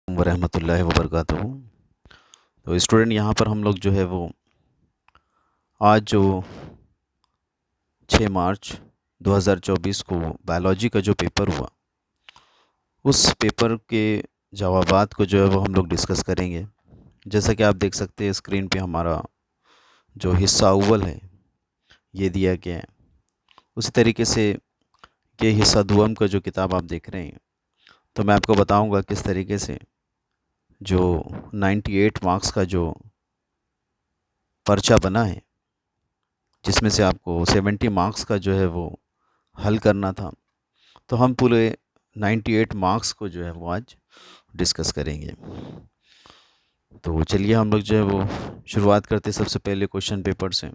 वरहमतुल्लाहि वबरकातुहू। तो स्टूडेंट यहाँ पर हम लोग जो है वो आज जो 6 मार्च 2024 को बायोलॉजी का जो पेपर हुआ उस पेपर के जवाबात को जो है वो हम लोग डिस्कस करेंगे। जैसा कि आप देख सकते हैं स्क्रीन पे हमारा जो हिस्सा अव्वल है ये दिया गया है। उसी तरीके से ये हिस्सा दुअम का जो किताब आप देख रहे हैं तो मैं आपको बताऊंगा किस तरीके से जो 98 मार्क्स का जो पर्चा बना है जिसमें से आपको 70 मार्क्स का जो है वो हल करना था। तो हम पूरे 98 मार्क्स को जो है वो आज डिस्कस करेंगे। तो चलिए हम लोग जो है वो शुरुआत करते हैं सबसे पहले क्वेश्चन पेपर से।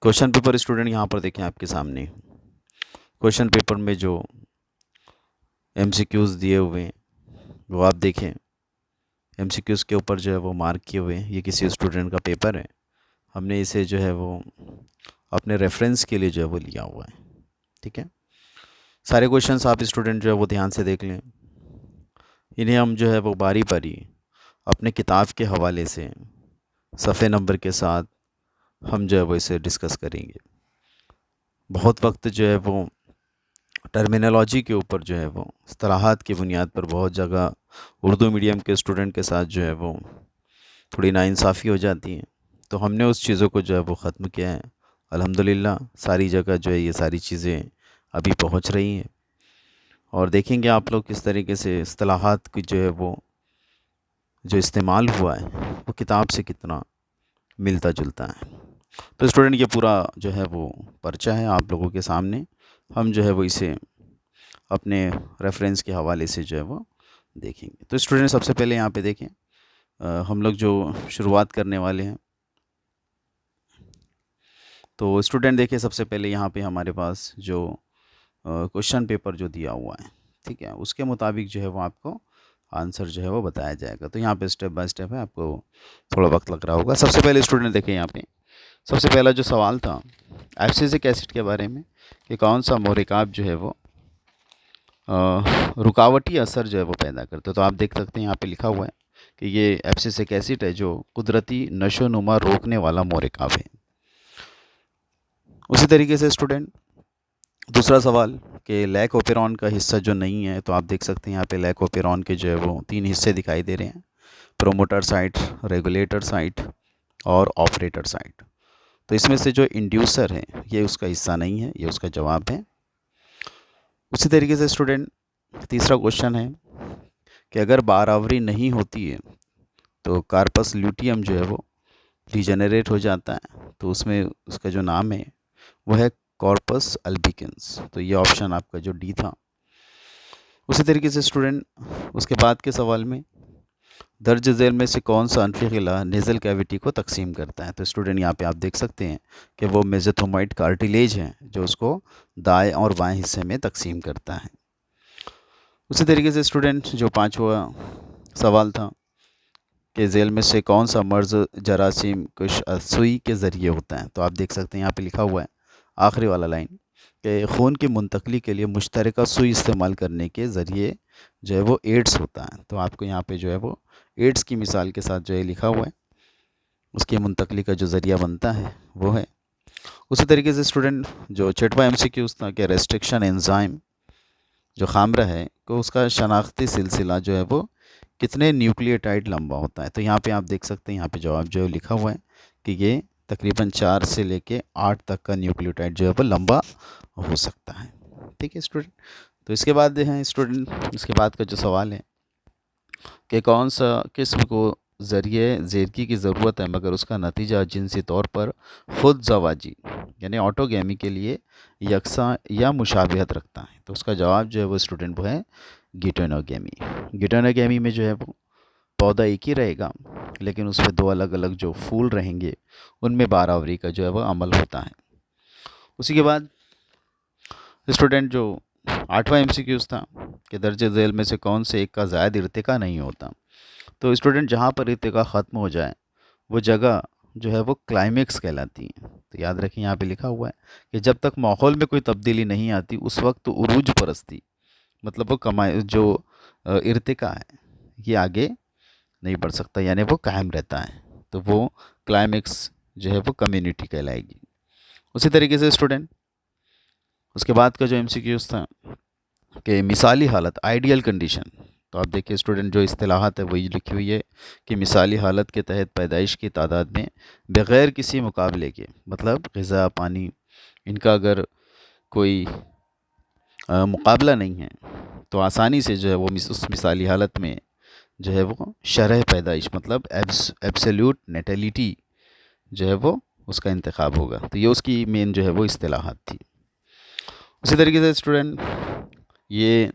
क्वेश्चन पेपर स्टूडेंट यहाँ पर देखें आपके सामने। क्वेश्चन पेपर में जो एमसीक्यूज़ दिए हुए हैं वो आप देखें। एमसीक्यूज़ के ऊपर जो है वो मार्क किए हुए हैं। ये किसी स्टूडेंट का पेपर है, हमने इसे जो है वो अपने रेफरेंस के लिए जो है वो लिया हुआ है। ठीक है, सारे क्वेश्चंस आप स्टूडेंट जो है वो ध्यान से देख लें। इन्हें हम जो है वो बारी बारी अपने किताब के हवाले से सफ़े नंबर के साथ हम जो है वो इसे डिस्कस करेंगे। बहुत वक्त जो है वो टर्मिनोलॉजी के ऊपर जो है वो इस्तिलाहात की बुनियाद पर बहुत जगह उर्दू मीडियम के स्टूडेंट के साथ जो है वो थोड़ी नाइंसाफ़ी हो जाती है। तो हमने उस चीज़ों को जो है वो ख़त्म किया है। अल्हम्दुलिल्लाह सारी जगह जो है ये सारी चीज़ें अभी पहुंच रही हैं और देखेंगे आप लोग किस तरीके से इस्तिलाहात की जो है वो जो इस्तेमाल हुआ है वो किताब से कितना मिलता जुलता है। तो स्टूडेंट ये पूरा जो है वो पर्चा है आप लोगों के सामने। हम जो है वो इसे अपने रेफरेंस के हवाले से जो है वो देखेंगे। तो स्टूडेंट सबसे पहले यहाँ पे देखें हम लोग जो शुरुआत करने वाले हैं। तो स्टूडेंट देखिए सबसे पहले यहाँ पे हमारे पास जो क्वेश्चन पेपर जो दिया हुआ है, ठीक है, उसके मुताबिक जो है वो आपको आंसर जो है वो बताया जाएगा। तो यहाँ पे स्टेप बाय स्टेप है, आपको थोड़ा वक्त लग रहा होगा। सबसे पहले स्टूडेंट देखिए यहाँ पे सबसे पहला जो सवाल था एब्सिसिक एसिड के बारे में कि कौन सा मोरिकाब जो है वो रुकावटी असर जो है वो पैदा करता है। तो आप देख सकते हैं यहाँ पे लिखा हुआ है कि ये एब्सिसिक एसिड है जो कुदरती नशोनुमा रोकने वाला मोरिकाब है। उसी तरीके से स्टूडेंट दूसरा सवाल कि लैकोपेरॉन का हिस्सा जो नहीं है, तो आप देख सकते हैं यहाँ पे लैकोपेरॉन के जो है वो 3 हिस्से दिखाई दे रहे हैं, प्रोमोटर साइट, रेगुलेटर साइट और ऑपरेटर साइट। तो इसमें से जो इंड्यूसर है ये उसका हिस्सा नहीं है, ये उसका जवाब है। उसी तरीके से स्टूडेंट तीसरा क्वेश्चन है कि अगर बारआवरी नहीं होती है तो कार्पस ल्यूटियम जो है वो डिजेनरेट हो जाता है। तो उसमें उसका जो नाम है वो है कॉर्पस अल्बिकेंस। तो ये ऑप्शन आपका जो डी था। उसी तरीके से स्टूडेंट उसके बाद के सवाल में दर्ज झेल में से कौन सा अनफी क़िला नेज़ल कैविटी को तकसीम करता है। तो स्टूडेंट यहाँ पे आप देख सकते हैं कि वो मेसेंथोमाइड कार्टिलेज है जो उसको दाएं और बाएं हिस्से में तकसीम करता है। उसी तरीके से स्टूडेंट जो पांचवा सवाल था कि झेल में से कौन सा मर्ज़ जरासीम कुश सुई के ज़रिए होता है। तो आप देख सकते हैं यहाँ पे लिखा हुआ है आखिरी वाला लाइन कि खून की मुंतकली के लिए मुश्तरका सुई इस्तेमाल करने के ज़रिए जो है वो एड्स होता है। तो आपको यहाँ पे जो है वो एड्स की मिसाल के साथ जो है लिखा हुआ है, उसकी मुंतकली का जो ज़रिया बनता है वो है। उसी तरीके से स्टूडेंट जो छठवा एमसीक्यूज़ था कि रेस्ट्रिक्शन एंजाइम जो खामरा है को उसका शनाख्ती सिलसिला जो है वो कितने न्यूक्लियोटाइड लंबा होता है। तो यहाँ पे आप देख सकते हैं यहाँ पे जवाब जो है लिखा हुआ है कि ये तकरीबन 4 से लेके 8 तक का न्यूक्लियोटाइड जो है वो लंबा हो सकता है। ठीक है स्टूडेंट। तो इसके बाद हैं स्टूडेंट इसके बाद का जो सवाल है कि कौन सा किस्म को ज़रिए ज़ेरकी की ज़रूरत है मगर उसका नतीजा जिनसी तौर पर खुद जवाजी यानी ऑटोगेमी के लिए यकसा या मुशाबिहत रखता है। तो उसका जवाब जो है वो स्टूडेंट वो है गिटोनोगेमी। गिटोनोगेमी में जो है वो पौधा एक ही रहेगा लेकिन उसमें 2 अलग अलग जो फूल रहेंगे उनमें बारहवरी का जो है वो अमल होता है। उसी के बाद स्टूडेंट जो 8वां एमसीक्यूज़ था कि दर्जे झेल में से कौन से एक का ज़ायद इर्तिका नहीं होता। तो स्टूडेंट जहाँ पर इर्तिका ख़त्म हो जाए वो जगह जो है वो क्लाइमेक्स कहलाती है। तो याद रखें यहाँ पे लिखा हुआ है कि जब तक माहौल में कोई तब्दीली नहीं आती उस वक्त तो उरूज परस्ती मतलब वो कमाई जो इर्तिका है ये आगे नहीं बढ़ सकता, यानी वो कायम रहता है, तो वो क्लाइमेक्स जो है वो कम्युनिटी कहलाएगी। उसी तरीके से स्टूडेंट उसके बाद का जो एमसीक्यूज था कि मिसाली हालत आइडियल कंडीशन, तो आप देखिए स्टूडेंट जो इस्तिलाहात है वही लिखी हुई है कि मिसाली हालत के तहत पैदाइश की तादाद में बग़ैर किसी मुकाबले के, मतलब ग़िज़ा पानी इनका अगर कोई मुकाबला नहीं है तो आसानी से जो है वो उस मिसाली हालत में जो है वो शरह पैदाइश मतलब एब्सोल्यूट नेटेलिटी जो है वो उसका इंतखाब होगा। तो ये उसकी मेन जो है वो इस्तिलाहात थी। उसी तरीके से स्टूडेंट ये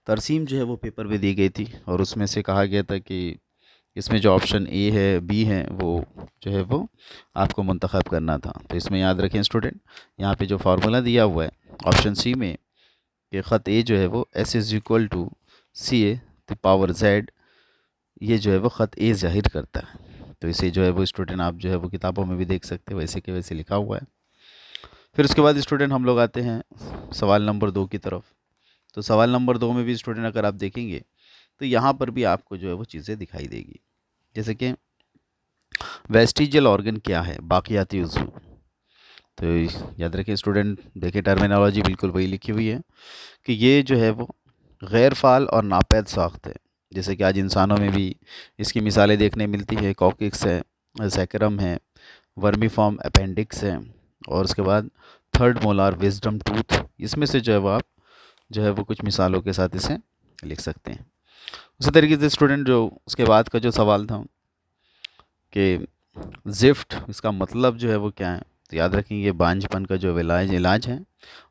तरसीम जो है वो पेपर में दी गई थी और उसमें से कहा गया था कि इसमें जो ऑप्शन ए है बी है वो जो है वो आपको मुंतखब करना था। तो इसमें याद रखें स्टूडेंट, यहाँ पे जो फार्मूला दिया हुआ है ऑप्शन सी में कि ख़त ए जो है वो S is equal to C A the power Z, ये जो है वो ख़त ए ज़ाहिर करता है। तो इसे जो है वो स्टूडेंट आप जो है वो किताबों में भी देख सकते हैं, वैसे के वैसे लिखा हुआ है। फिर उसके बाद स्टूडेंट हम लोग आते हैं सवाल नंबर 2 की तरफ। तो सवाल नंबर 2 में भी स्टूडेंट अगर आप देखेंगे तो यहाँ पर भी आपको जो है वो चीज़ें दिखाई देगी, जैसे कि वेस्टिजियल ऑर्गन क्या है, बाक़ियाती उज़्व। तो याद रखिए स्टूडेंट, देखिए टर्मिनोलॉजी बिल्कुल वही लिखी हुई है कि ये जो है वो गैर फ़ाल और नापैद साख्त है। जैसे कि आज इंसानों में भी इसकी मिसालें देखने मिलती है, कॉकिक्स है, सैक्रम है, वर्मीफॉर्म अपेंडिक्स है, और उसके बाद थर्ड मोलार विजडम टूथ। इसमें से जो है वो आप जो है वो कुछ मिसालों के साथ इसे लिख सकते हैं। उसी तरीके से स्टूडेंट जो उसके बाद का जो सवाल था कि ज़िफ्ट इसका मतलब जो है वो क्या है, तो याद रखेंगे ये बांझपन का जो इलाज है,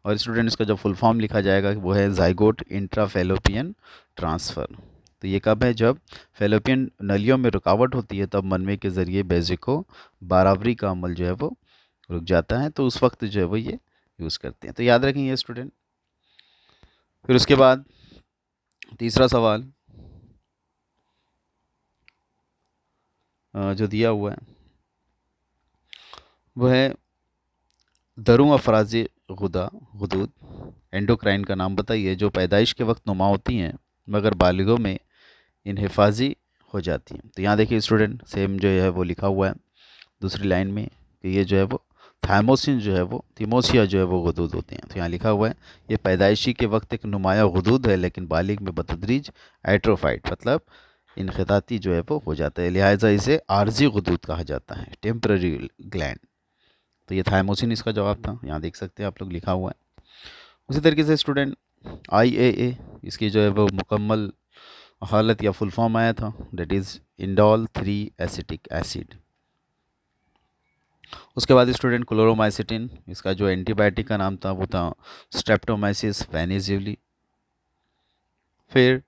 और स्टूडेंट इसका जो फुल फॉर्म लिखा जाएगा वो है ज़ाइगोट इंट्राफेलोपियन ट्रांसफ़र। तो ये कब है, जब फेलोपियन नलियों में रुकावट होती है तब मनवे के ज़रिए बेज़िको बराबरी का अमल जो है वो रुक जाता है, तो उस वक्त जो है वो ये यूज़ करते हैं। तो याद रखेंगे स्टूडेंट। फिर उसके बाद तीसरा सवाल जो दिया हुआ है वो है दरूं अफराज़ी गुदूद एंडोक्राइन का नाम बताइए जो पैदाइश के वक्त नुमा होती हैं मगर बालिगों में इनहिफाजी हो जाती हैं। तो यहाँ देखिए स्टूडेंट सेम जो है वो लिखा हुआ है दूसरी लाइन में कि ये जो है वो थाइमोसिन जो है वो थिमोसिया जो है वो गुदूद होते हैं। तो यहाँ लिखा हुआ है ये पैदाइशी के वक्त एक नुमाया गुदूद है लेकिन बालिग में बतदरीज एट्रोफाइट मतलब इनख़िताती जो है वो हो जाता है, लिहाजा इसे आर्जी गुदूद कहा जाता है, टेम्पररी ग्लैंड। तो ये थाइमोसिन इसका जवाब था, यहाँ देख सकते हैं आप लोग लिखा हुआ है। उसी तरीके से स्टूडेंट IAA इसकी जो है वो मुकम्मल हालत या फुल फॉर्म आया था, that is indole 3 acetic acid. उसके बाद स्टूडेंट क्लोरोमाइसिटिन इसका जो एंटीबायोटिक का नाम था वो था स्ट्रेप्टोमाइसिस वेनेजुली। फिर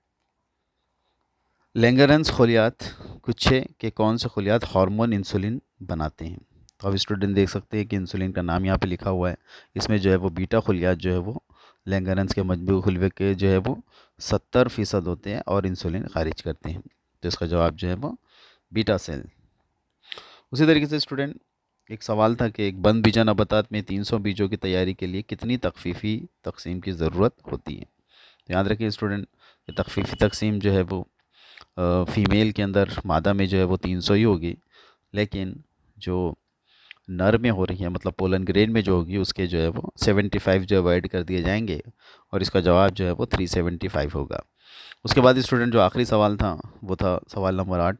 लैंगरन्स खलियात गुच्छे के कौन से खलियात हार्मोन इंसुलिन बनाते हैं। तो अब स्टूडेंट देख सकते हैं कि इंसुलिन का नाम यहाँ पे लिखा हुआ है, इसमें जो है वो बीटा खलियात जो है वो लैंगरन्स के मजबूत खुलवे के जो है वो 70% होते हैं और इंसुलिन खारिज करते हैं। तो इसका जवाब जो है वो बीटा सेल। उसी तरीके से स्टूडेंट एक सवाल था कि एक बंद बीजा नबातात में 300 बीजों की तैयारी के लिए कितनी तखफीफी तकसीम की ज़रूरत होती है। तो याद रखिए स्टूडेंट ये तखफीफी तकसीम जो है वो फ़ीमेल के अंदर मादा में जो है वो 300 ही होगी, लेकिन जो नर में हो रही है मतलब पोलन ग्रेन में जो होगी उसके जो है वो 75 जो अवॉइड कर दिए जाएंगे और इसका जवाब जो है वो 375 होगा। उसके बाद स्टूडेंट जो आखिरी सवाल था वो था सवाल नंबर 8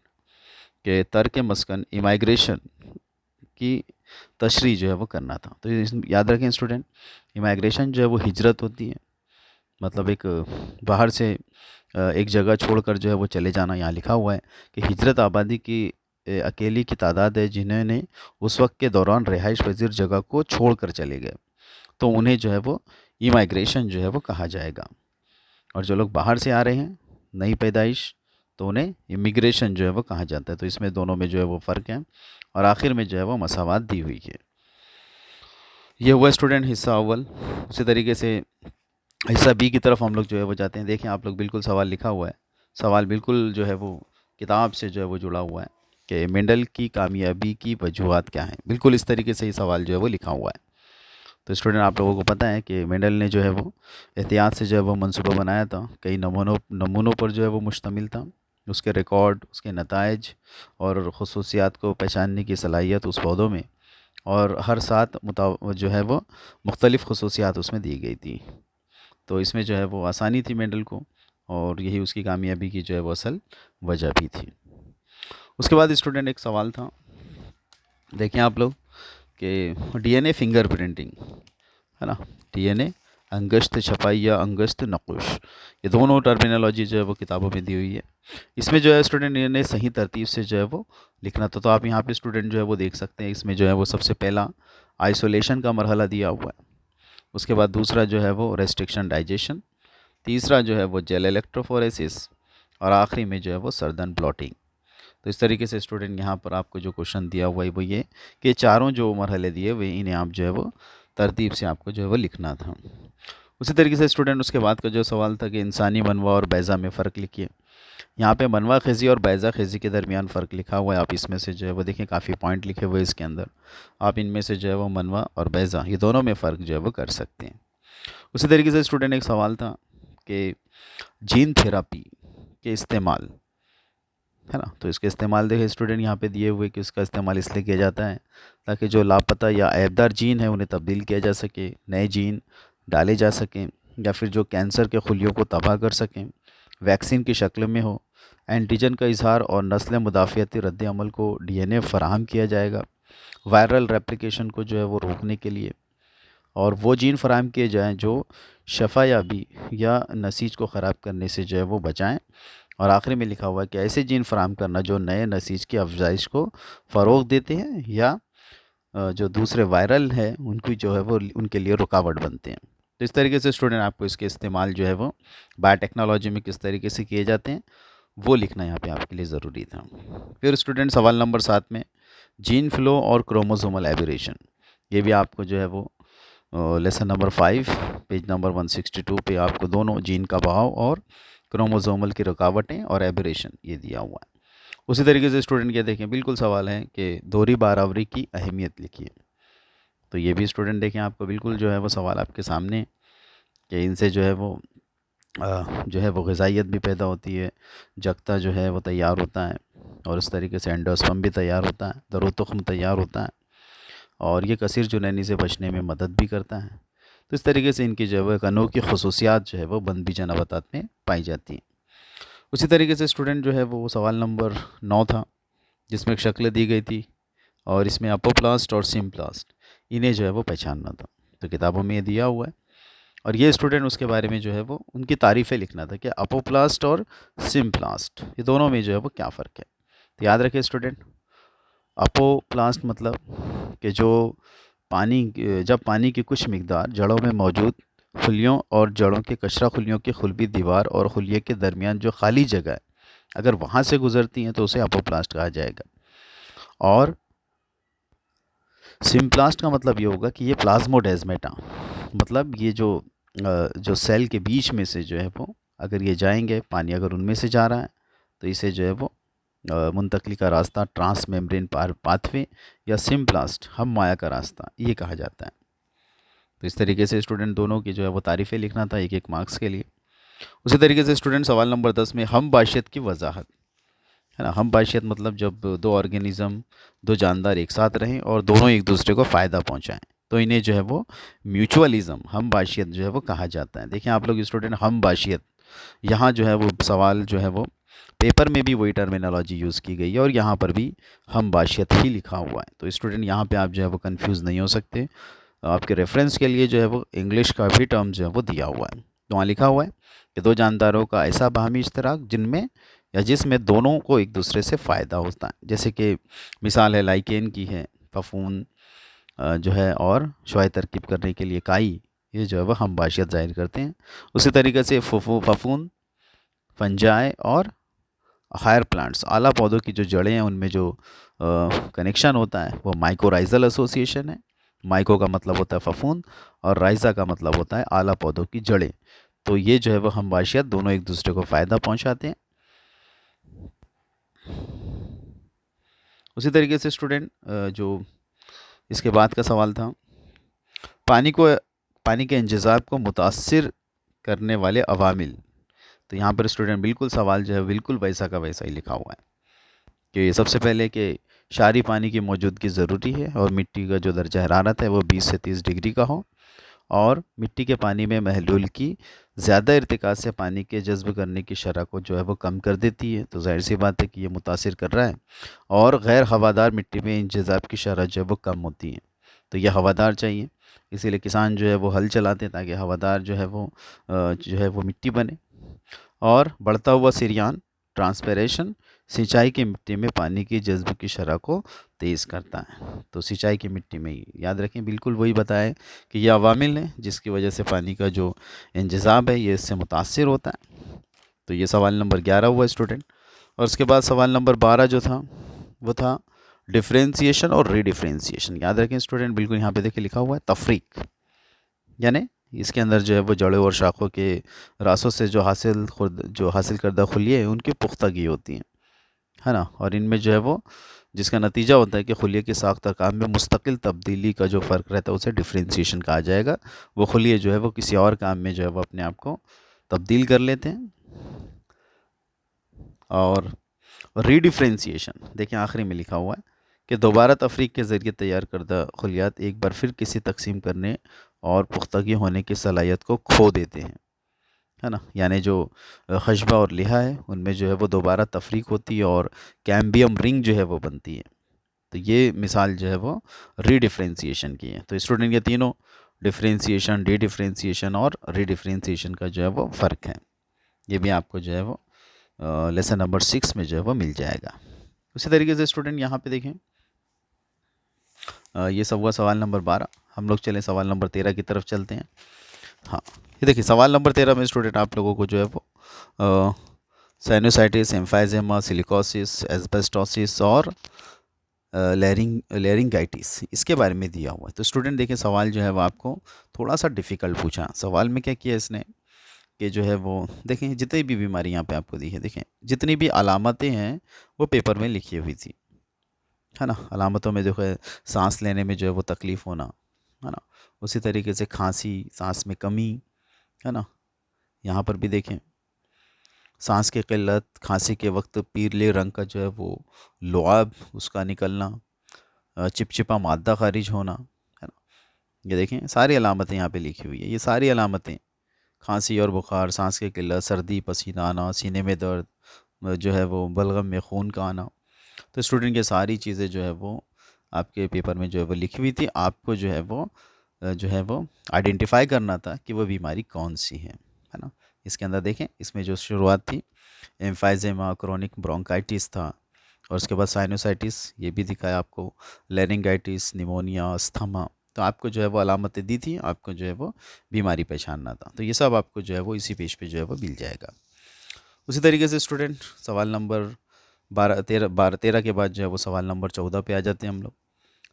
कि तर्क मस्कन इमाइग्रेशन की तशरीह जो है वो करना था। तो याद रखें स्टूडेंट, इमाइग्रेशन जो है वो हिजरत होती है, मतलब एक बाहर से एक जगह छोड़कर जो है वो चले जाना। यहाँ लिखा हुआ है कि हिजरत आबादी की अकेली की तादाद है जिन्होंने उस वक्त के दौरान रिहाइश पजीर जगह को छोड़कर चले गए, तो उन्हें जो है वो इमाइग्रेशन जो है वो कहा जाएगा। और जो लोग बाहर से आ रहे हैं नई पैदाइश तो उन्हें इमिग्रेशन जो है वो कहा जाता है। तो इसमें दोनों में जो है वो फ़र्क है और आखिर में जो है वो मसावात दी हुई है। ये हुआ स्टूडेंट हिस्सा अव्वल। उसी तरीके से हिस्सा बी की तरफ हम लोग जो है वो जाते हैं। देखें आप लोग बिल्कुल सवाल लिखा हुआ है, सवाल बिल्कुल जो है वो किताब से जो है वो जुड़ा हुआ है कि मेंडल की कामयाबी की वजूहत क्या हैं। बिल्कुल इस तरीके से ही सवाल जो है वो लिखा हुआ है। तो स्टूडेंट आप लोगों को पता है कि मेंडल ने जो है वो एहतियात से जो है वो मंसूबा बनाया था, कई नमूनों पर जो है वो मुश्तमिल था उसके रिकॉर्ड, उसके नताइज और खसूसियात को पहचानने की सलाहियत उस पौधों में, और हर साथ जो है वो मुख्तलिफ़ खसूसियात उसमें दी गई थी। तो इसमें जो है वो आसानी थी मेंडल को, और यही उसकी कामयाबी की जो है वो असल वजह भी थी। उसके बाद स्टूडेंट एक सवाल था, देखें आप लोग कि डीएनए फिंगर प्रिंटिंग, है ना, डीएनए अंगस्थ छपाई या अंगस्थ नक़ुश, ये दोनों टर्मिनोलॉजी जो है वो किताबों में दी हुई है। इसमें जो है स्टूडेंट ने सही तरतीब से जो है वो लिखना था। तो आप यहाँ पे स्टूडेंट जो है वो देख सकते हैं, इसमें जो है वो सबसे पहला आइसोलेशन का मरहला दिया हुआ है, उसके बाद दूसरा जो है वो रेस्ट्रिक्शन डाइजेशन, तीसरा जो है वो जेल इलेक्ट्रोफोरेसिस, और आखिरी में जो है वो सर्दन ब्लॉटिंग। तो इस तरीके से स्टूडेंट यहाँ पर आपको जो क्वेश्चन दिया हुआ है वो ये कि चारों जो मरहले दिए हुए इन्हें आप जो है वो तरतीब से आपको जो है वो लिखना था। उसी तरीके से स्टूडेंट उसके बाद का जो सवाल था कि इंसानी मनवा और बैज़ा में फ़र्क लिखिए। यहाँ पे मनवा खेज़ी और बैज़ा खेज़ी के दरमियान फ़र्क लिखा हुआ है। आप इसमें से जो है वो देखें काफ़ी पॉइंट लिखे हुए इसके अंदर, आप इनमें से जो है वो मनवा और बैज़ा ये दोनों में फ़र्क जो है वो कर सकते हैं। उसी तरीके से स्टूडेंट एक सवाल था कि जीन थेरापी के इस्तेमाल, है ना, तो इसके इस्तेमाल देखें स्टूडेंट यहाँ पे दिए हुए कि इसका इस्तेमाल इसलिए किया जाता है ताकि जो लापता या ऐबदार जीन है उन्हें तब्दील किया जा सके, नए जीन डाले जा सकें, या फिर जो कैंसर के खुलियों को तबाह कर सकें, वैक्सीन की शक्ल में हो, एंटीजन का इजहार और नस्ल मुदाफ़ियती रद्द अमल को डीएनए फराहम किया जाएगा, वायरल रेप्लिकेशन को जो है वो रोकने के लिए, और वो जीन फराहम किए जाएँ जो शफायाबी या नसीज को ख़राब करने से जो है वो बचाएँ, और आखिरी में लिखा हुआ है कि ऐसे जीन फराहम करना जो नए नसीज की अफजाइश को फ़रोग़ देते हैं या जो दूसरे वायरल है उनकी जो है वो उनके लिए रुकावट बनते हैं। तो इस तरीके से स्टूडेंट आपको इसके इस्तेमाल जो है वो बायोटेक्नोलॉजी में किस तरीके से किए जाते हैं वो लिखना यहाँ पे आपके लिए ज़रूरी था। फिर स्टूडेंट सवाल नंबर 7 में जीन फ्लो और क्रोमोसोमल एबरेशन, ये भी आपको जो है वो लेसन नंबर 5 पेज नंबर 162 पे आपको दोनों जीन का बहाव और क्रोमोसोमल की रुकावटें और एबरेशन ये दिया हुआ है। उसी तरीके से स्टूडेंट ये देखें बिल्कुल सवाल है कि दोहरी बारावरी की अहमियत लिखिए। तो ये भी स्टूडेंट देखें आपको बिल्कुल जो है वो सवाल आपके सामने कि इनसे जो है वो जो है वो ग़िज़ाइयत भी पैदा होती है, जगता जो है वो तैयार होता है, और इस तरीके से एंडोस्पर्म भी तैयार होता है, दरो-तुख़्म तैयार होता है, और ये कसीर जुनैनी से बचने में मदद भी करता है। तो इस तरीके से इनकी जो है वो एक अनोखी ख़ुसूसियात जो है वो बंदबीजा नबातात में पाई जाती हैं। उसी तरीके से स्टूडेंट जो है वो सवाल नंबर 9 था, जिसमें एक शक्ल दी गई थी और इसमें अपोप्लास्ट और सिम्प्लास्ट इन्हें जो है वो पहचानना था। तो किताबों में ये दिया हुआ है, और ये स्टूडेंट उसके बारे में जो है वो उनकी तारीफ़ें लिखना था कि अपोप्लास्ट और सिम्प्लास्ट ये दोनों में जो है वो क्या फ़र्क है। तो याद रखें स्टूडेंट, अपोप्लास्ट मतलब कि जो जब पानी की कुछ मिकदार जड़ों में मौजूद खुलियों और जड़ों के कशरा खुलियों की खुलवी दीवार और खुलिये के दरमियान जो खाली जगह है अगर वहाँ से गुजरती हैं तो उसे अपोप्लास्ट कहा जाएगा। और सिम्प्लास्ट का मतलब ये होगा कि ये प्लाज्मोडेस्माटा, मतलब ये जो सेल के बीच में से जो है वो अगर ये जाएंगे, पानी अगर उनमें से जा रहा है तो इसे जो है वो मुंतकली का रास्ता ट्रांस मेम्ब्रेन पाथवे या सिम्प्लास्ट हम माया का रास्ता ये कहा जाता है। तो इस तरीके से स्टूडेंट दोनों की जो है वो तारीफ़ें लिखना था एक एक मार्क्स के लिए। उसी तरीके से स्टूडेंट सवाल नंबर 10 में हम बाशियत की वजाहत, है ना, हम बाशियत मतलब जब दो ऑर्गेनिज़म, दो जानदार एक साथ रहें और दोनों एक दूसरे को फ़ायदा पहुँचाएँ तो इन्हें जो है वो म्यूचुअलिज़म, हम बाशियत जो है वो कहा जाता है। देखिए आप लोग स्टूडेंट, हम बाशियत यहाँ जो है वो सवाल जो है वो पेपर में भी वही टर्मिनोलॉजी यूज़ की गई है और यहाँ पर भी हम बाशियत ही लिखा हुआ है। तो स्टूडेंट यहाँ पे आप जो है वो कंफ्यूज नहीं हो सकते। आपके रेफरेंस के लिए जो है वो इंग्लिश का भी टर्म जो है वो दिया हुआ है। तो वहाँ लिखा हुआ है कि दो जानदारों का ऐसा बाहमी इश्तराक जिनमें या जिसमें दोनों को एक दूसरे से फ़ायदा होता है। जैसे कि मिसाल है लाइकेन की है, फफून जो है और शुआई तरकीब करने के लिए काई, ये जो है वह हम बाशियत ज़ाहिर करते हैं। उसी तरीके से फफून, फंजाई और हायर प्लांट्स, आला पौधों की जो जड़ें हैं उनमें जो कनेक्शन होता है वो माइकोराइजल एसोसिएशन है। माइको का मतलब होता है फफूंद और राइजा का मतलब होता है आला पौधों की जड़ें। तो ये जो है वो हम बाशियत दोनों एक दूसरे को फ़ायदा पहुंचाते हैं। उसी तरीके से स्टूडेंट जो इसके बाद का सवाल था, पानी के इंजज़ाब को मुतासिर करने वाले अवामिल। तो यहाँ पर स्टूडेंट बिल्कुल सवाल जो है बिल्कुल वैसा का वैसा ही लिखा हुआ है कि सबसे पहले कि क्षारीय पानी की मौजूदगी ज़रूरी है और मिट्टी का जो दर्जा हरारत है वो 20 से 30 डिग्री का हो, और मिट्टी के पानी में महलूल की ज़्यादा इर्तिका से पानी के जज़्ब करने की शरह को जो है वो कम कर देती है। तो ज़ाहिर सी बात है कि ये मुतासिर कर रहा है, और गैर हवादार मिट्टी में इंजज़ाब की शरह जो है वो कम होती है। तो ये हवादार चाहिए, इसीलिए किसान जो है वो हल चलाते हैं ताकि हवादार जो है वो मिट्टी बने। और बढ़ता हुआ सिरियान ट्रांसपेरेशन सिंचाई की मिट्टी में पानी की जज्ब की शरह को तेज़ करता है। तो सिंचाई की मिट्टी में ही याद रखें, बिल्कुल वही बताएं कि ये अवामिल हैं जिसकी वजह से पानी का जो इंतज़ाम है ये इससे मुतासिर होता है। तो ये सवाल नंबर 11 हुआ स्टूडेंट। और उसके बाद सवाल नंबर 12 जो था वो था डिफ्रेंसीशन और रीडिफ्रेंसीशन। याद रखें स्टूडेंट, बिल्कुल यहाँ पे देखिए लिखा हुआ है तफरीक, यानी इसके अंदर जो है वो जड़ों और शाखों के रासों से जो हासिल करदा खुलिये हैं उनकी पुख्तगी होती हैं, है ना। और इनमें जो है वो जिसका नतीजा होता है कि खुलिये की साख्त काम में मुस्तकिल तब्दीली का जो फ़र्क रहता है उसे डिफ्रेंसीशन कहा जाएगा। वो खुलिये जो है वो किसी और काम में जो है वो अपने आप को तब्दील कर लेते हैं। और रीडिफ्रेंसीशन देखिए आखिरी में लिखा हुआ है कि दोबारा तफरीक के ज़रिए तैयार करदा खुलियात एक बार फिर किसी तकसीम करने और पुख्तगी होने की सलाहियत को खो देते हैं, है ना। यानी जो खशबा और लिहा है उनमें जो है वो दोबारा तफरीक होती है और कैम्बियम रिंग जो है वो बनती है। तो ये मिसाल जो है वो रीडिफ्रेंसीशन की है। तो स्टूडेंट ये तीनों डिफ्रेंसीशन, डी डिफ्रेंसीशन और रीडिफ्रेंसीशन का जो है वो फ़र्क है, ये भी आपको जो है वो लेसन नंबर 6 में जो है वो मिल जाएगा। उसी तरीके से स्टूडेंट यहाँ पे देखें, ये सब हुआ सवाल नंबर 12। हम लोग चलें सवाल नंबर 13 की तरफ चलते हैं। हाँ, ये देखिए सवाल नंबर 13 में स्टूडेंट आप लोगों को जो है वो साइनोसाइटिस, एम्फाइजेमा, सिलिकोसिस, एस्बेस्टोसिस और लेरिंगाइटिस इसके बारे में दिया हुआ है। तो स्टूडेंट देखिए सवाल जो है वो आपको थोड़ा सा डिफ़िकल्ट पूछा। सवाल में क्या किया इसने कि जो है वो देखें जितनी भी बीमारी यहाँ पे आपको दी है, देखें जितनी भी अलामतें हैं वो पेपर में लिखी हुई थी, है ना। अलामतों में देखो सांस लेने में जो है वो तकलीफ़ होना, है ना। उसी तरीके से खांसी, सांस में कमी, है ना। यहाँ पर भी देखें सांस की किल्लत, खांसी के वक्त पीले रंग का जो है वो लुआब उसका निकलना, चिपचिपा मादा खारिज होना, है ना। ये देखें सारी अलामतें यहाँ पे लिखी हुई है। ये सारी अलामतें खांसी और बुखार, सांस की किल्लत, सर्दी, पसीना आना, सीने में दर्द, जो है वो बलगम में खून का आना। तो स्टूडेंट ये सारी चीज़ें जो है वो आपके पेपर में जो है वो लिखी हुई थी। आपको जो है वो आइडेंटिफाई करना था कि वो बीमारी कौन सी है ना। इसके अंदर देखें इसमें जो शुरुआत थी एम्फाइजेमा, क्रोनिक ब्रोंकाइटिस था, और उसके बाद साइनोसाइटिस ये भी दिखाया आपको, लेरिंगाइटिस, निमोनिया, अस्थमा। तो आपको जो है वो अलामतें दी थी, आपको जो है वो बीमारी पहचानना था। तो ये सब आपको जो है वो इसी पेज पे जो है वो मिल जाएगा। उसी तरीके से स्टूडेंट सवाल नंबर 13 के बाद जो है वो सवाल नंबर 14 पे आ जाते हैं हम लोग।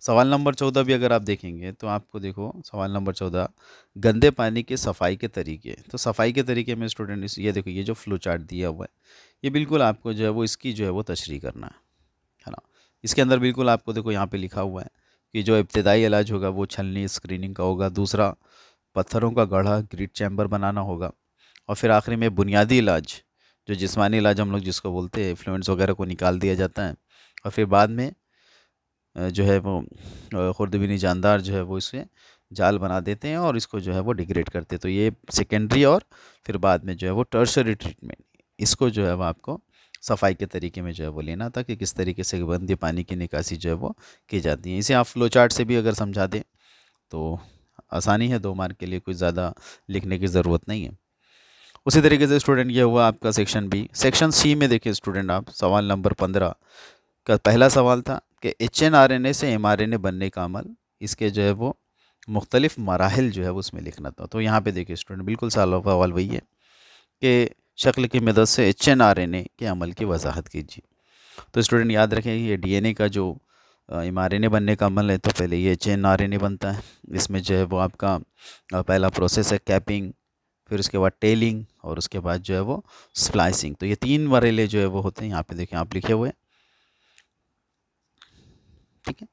सवाल नंबर 14 भी अगर आप देखेंगे तो आपको देखो सवाल नंबर 14 गंदे पानी के सफाई के तरीके। तो सफाई के तरीके में स्टूडेंट ये देखो ये जो फ्लो चार्ट दिया हुआ है ये बिल्कुल आपको जो है वो इसकी जो है वो तशरीह करना है ना। इसके अंदर बिल्कुल आपको देखो यहाँ पे लिखा हुआ है कि जो इब्तदाई इलाज होगा वो छलनी स्क्रीनिंग का होगा, दूसरा पत्थरों का गढ़ा ग्रिट चैम्बर बनाना होगा, और फिर आखिरी में बुनियादी इलाज जो जिस्मानी इलाज हम लोग जिसको बोलते हैं फ्लूइड्स वगैरह को निकाल दिया जाता है, और फिर बाद में जो है वो खुर्दबीनी जानदार जो है वो इसे जाल बना देते हैं और इसको जो है वो डिग्रेड करते हैं। तो ये सेकेंडरी, और फिर बाद में जो है वो टर्शरी ट्रीटमेंट, इसको जो है वो आपको सफाई के तरीके में जो है वो लेना था कि किस तरीके से गंदे पानी की निकासी जो है वो की जाती है। इसे आप फ्लो चार्ट से भी अगर समझा दें तो आसानी है, 2 मार्क के लिए कोई ज़्यादा लिखने की ज़रूरत नहीं है। उसी तरीके से स्टूडेंट ये हुआ आपका सेक्शन बी। सेक्शन सी में देखिए स्टूडेंट आप सवाल नंबर 15 का पहला सवाल था कि HNRNA से mRNA बनने का अमल, इसके जो है वो मुख्तलिफ मराहिल जो है वो उसमें लिखना था। तो यहाँ पे देखिए स्टूडेंट बिल्कुल सवाल वही है कि शक्ल की मदद से HNRNA के अमल की वजाहत कीजिए। तो स्टूडेंट याद रखें ये DNA का जो mRNA बनने का अमल है तो पहले ये HNRNA बनता है। इसमें जो है वो आपका पहला प्रोसेस है कैपिंग, फिर उसके बाद टेलिंग, और उसके बाद जो है वो स्प्लाइसिंग। तो ये 3 मरहले जो है वो होते हैं, यहाँ पे देखें आप लिखे हुए हैं, ठीक है।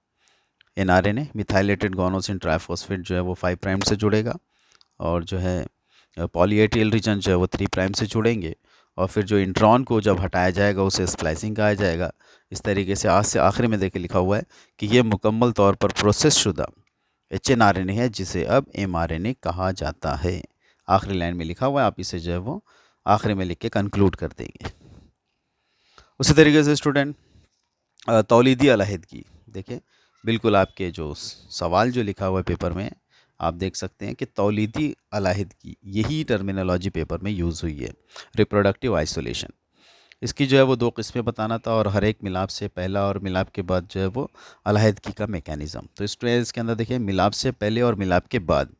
NRNA मिथाइलेटेड गोनोसिन ट्राइफॉस्फेट जो है वो 5 प्राइम से जुड़ेगा, और जो है poly A tail region जो है वो 3 प्राइम से जुड़ेंगे, और फिर जो इंट्रॉन को जब हटाया जाएगा उसे स्प्लाइसिंग कहा जाएगा। इस तरीके से आज से आखिर में देखिए लिखा हुआ है कि ये मुकम्मल तौर पर प्रोसेस शुदा HNRNA है जिसे अब mRNA कहा जाता है। आखिरी लाइन में लिखा हुआ है, आप इसे जो है वो आखिरी में लिख के कंक्लूड कर देंगे। उसी तरीके से स्टूडेंट तौलीदी अलहदगी, देखिए बिल्कुल आपके जो सवाल जो लिखा हुआ है पेपर में, आप देख सकते हैं कि तौलीदी अलहदगी यही टर्मिनोलॉजी पेपर में यूज़ हुई है, रिप्रोडक्टिव आइसोलेशन। इसकी जो है वो दो किस्में बताना था और हर एक मिलाप से पहला और मिलाप के बाद जो है वो अलहदगी का मैकेनिज़्म। तो इसके अंदर देखिए मिलाप से पहले और मिलाप के बाद,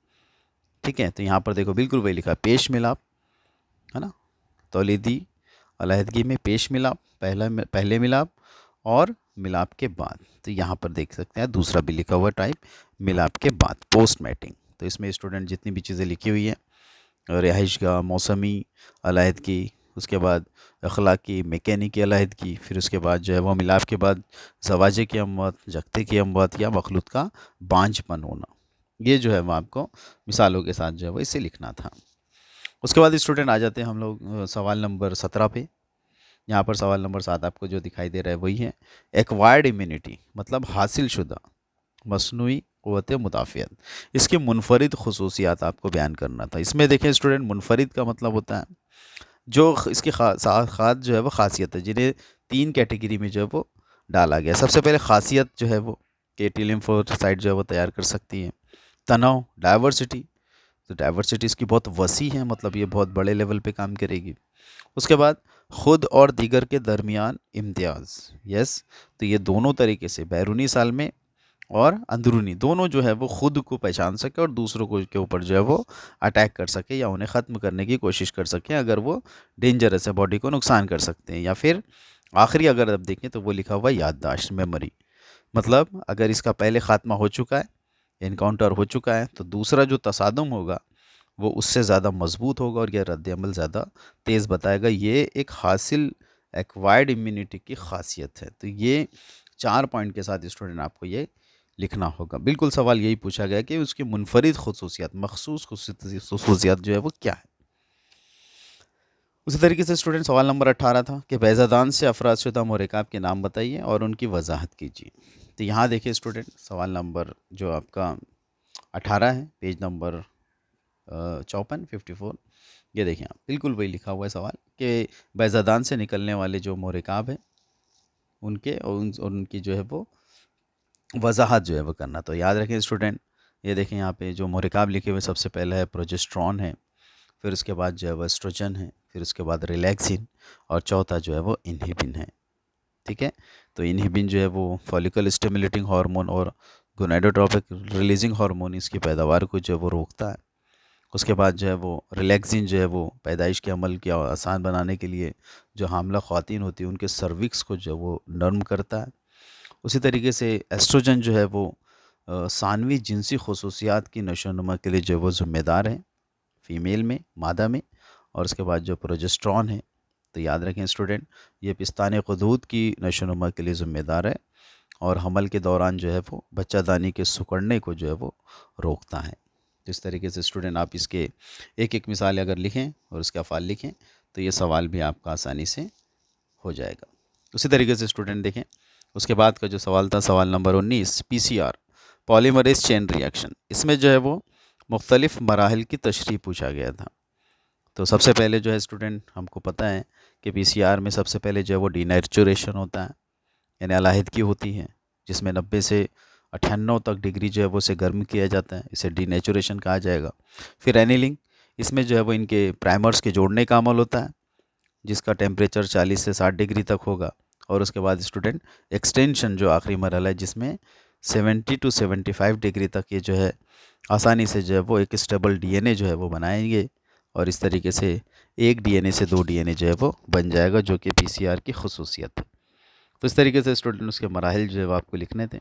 ठीक है। तो यहाँ पर देखो बिल्कुल वही लिखा, पेश मिलाप, है ना। तौलीदी अलहदगी में पेश मिलाप, पहले मिलाप और मिलाप के बाद। तो यहाँ पर देख सकते हैं दूसरा भी लिखा हुआ टाइप, मिलाप के बाद, पोस्ट मैटिंग। तो इसमें स्टूडेंट जितनी भी चीज़ें लिखी हुई हैं, रिहाइशगाह, मौसमी अलहदगी, उसके बाद अखलाकी मैकेनिकी अलहदगी, फिर उसके बाद जो है वो मिलाप के बाद ज़वाजे की अमवत, जगते की अमवत या मखलूत का बांझपन होना, ये जो है वो आपको मिसालों के साथ जो है वो इसे लिखना था। उसके बाद स्टूडेंट आ जाते हैं हम लोग सवाल नंबर 17 पे। यहाँ पर सवाल नंबर 7 आपको जो दिखाई दे रहा है वही है, एक्वायर्ड इम्यूनिटी मतलब हासिल शुदा मसनूई क़ुव्वत मुदाफ़ियत, इसकी मुनफरिद खसूसियात आपको बयान करना था। इसमें देखें स्टूडेंट, मुनफरिद का मतलब होता है जो इसकी खास जो है वो खासियत है, जिन्हें 3 कैटेगरी में जो है वो डाला गया। सबसे पहले खासियत जो है वो कि टी लिम्फोसाइट जो है वो तैयार कर सकती है। तनाव, डाइवर्सिटी, तो डाइवर्सिटी इसकी बहुत वसी है, मतलब ये बहुत बड़े लेवल पे काम करेगी। उसके बाद खुद और दीगर के दरमियान इम्तियाज़, यस, तो ये दोनों तरीके से बैरूनी साल में और अंदरूनी दोनों जो है वो खुद को पहचान सके और दूसरों को के ऊपर जो है वो अटैक कर सके या उन्हें ख़त्म करने की कोशिश कर सके अगर वो डेंजरस है, बॉडी को नुकसान कर सकते हैं। या फिर आखिरी अगर आप देखें तो वो लिखा हुआ याददाश्त, मेमोरी, मतलब अगर इसका पहले ख़ात्मा हो चुका है, इनकाउंटर हो चुका है, तो दूसरा जो तसादुम होगा वो उससे ज़्यादा मजबूत होगा और यह रद्द-ए-अमल ज़्यादा तेज़ बताएगा। ये एक हासिल एक्वायर्ड इम्यूनिटी की खासियत है। तो ये 4 पॉइंट के साथ स्टूडेंट आपको ये लिखना होगा। बिल्कुल सवाल यही पूछा गया कि उसकी मुनफरिद खसूसियात, मखसूस खसूसियात जो है वो क्या है। उसी तरीके से स्टूडेंट सवाल नंबर 18 था कि बैज़ादान से अफराद शुदा मोरकाब के नाम बताइए और उनकी वजाहत कीजिए। तो यहाँ देखिए स्टूडेंट सवाल नंबर जो आपका 18 है, पेज नंबर 54, ये देखें आप, बिल्कुल वही लिखा हुआ है सवाल कि बैज़ादान से निकलने वाले जो मोरकाब हैं उनके और उनकी जो है वो वजाहत जो है वो करना। तो याद रखें स्टूडेंट, ये देखें यहाँ पे जो मोरकाब लिखे हुए सबसे पहला है प्रोजेस्टेरॉन है, फिर उसके बाद जो है वो एस्ट्रोजन है, फिर उसके बाद रिलैक्सिन और चौथा जो है वो इनहिबिन है। ठीक है, तो इनहिबिन जो है वो फॉलिकल स्टिमुलेटिंग हार्मोन और गोनाडोट्रोपिक रिलीजिंग हार्मोन इसकी पैदावार को जो है वो रोकता है। उसके बाद जो है वो रिलैक्सिन जो है वो पैदाइश के अमल को आसान बनाने के लिए जो हामला ख़वातीन होती है उनके सर्विक्स को जो है वो नर्म करता है। उसी तरीके से एस्ट्रोजन जो है वो सानवी जिनसी खसूसियात की नशोनुमा के लिए जो है वो ज़िम्मेदार है फ़ीमेल में, मादा में। और उसके बाद जो प्रोजेस्टेरॉन है, तो याद रखें स्टूडेंट, ये पिस्तान क़ुदूद की नशोनुमा के लिए ज़िम्मेदार है और हमल के दौरान जो है वो बच्चादानी के सिकुड़ने को जो है वो रोकता है। तो इस तरीके से स्टूडेंट आप इसके एक एक मिसाल अगर लिखें और उसके अफ़ाल लिखें तो ये सवाल भी आपका आसानी से हो जाएगा। उसी तरीके से स्टूडेंट देखें उसके बाद का जो सवाल था सवाल number 19, PCR polymerase chain reaction, इसमें जो है वो मुख्तलिफ़ मराहिल की तशरीह पूछा गया था। तो सबसे पहले जो है स्टूडेंट हमको पता है कि PCR में सबसे पहले जो है वो डीनेचुरेशन होता है, यानी अलहदगी होती है, जिसमें 90 से 98 तक डिग्री जो है वो इसे गर्म किया जाता है, इसे डीनेचुरेशन कहा जाएगा। फिर एनीलिंग, इसमें जो है वो इनके प्राइमर्स के जोड़ने का अमल होता है जिसका टेम्परेचर 40 से 60 डिग्री तक होगा। और उसके बाद स्टूडेंट एक्सटेंशन जो आखिरी मरहला है जिसमें 70 to 75 डिग्री तक ये जो है आसानी से जो है वो एक स्टेबल DNA जो है वो बनाएंगे और इस तरीके से एक DNA से 2 DNA जो है वो बन जाएगा, जो कि PCR की खसूसियत है। तो इस तरीके से स्टूडेंट उसके मराहिल जो है वो आपको लिखने थे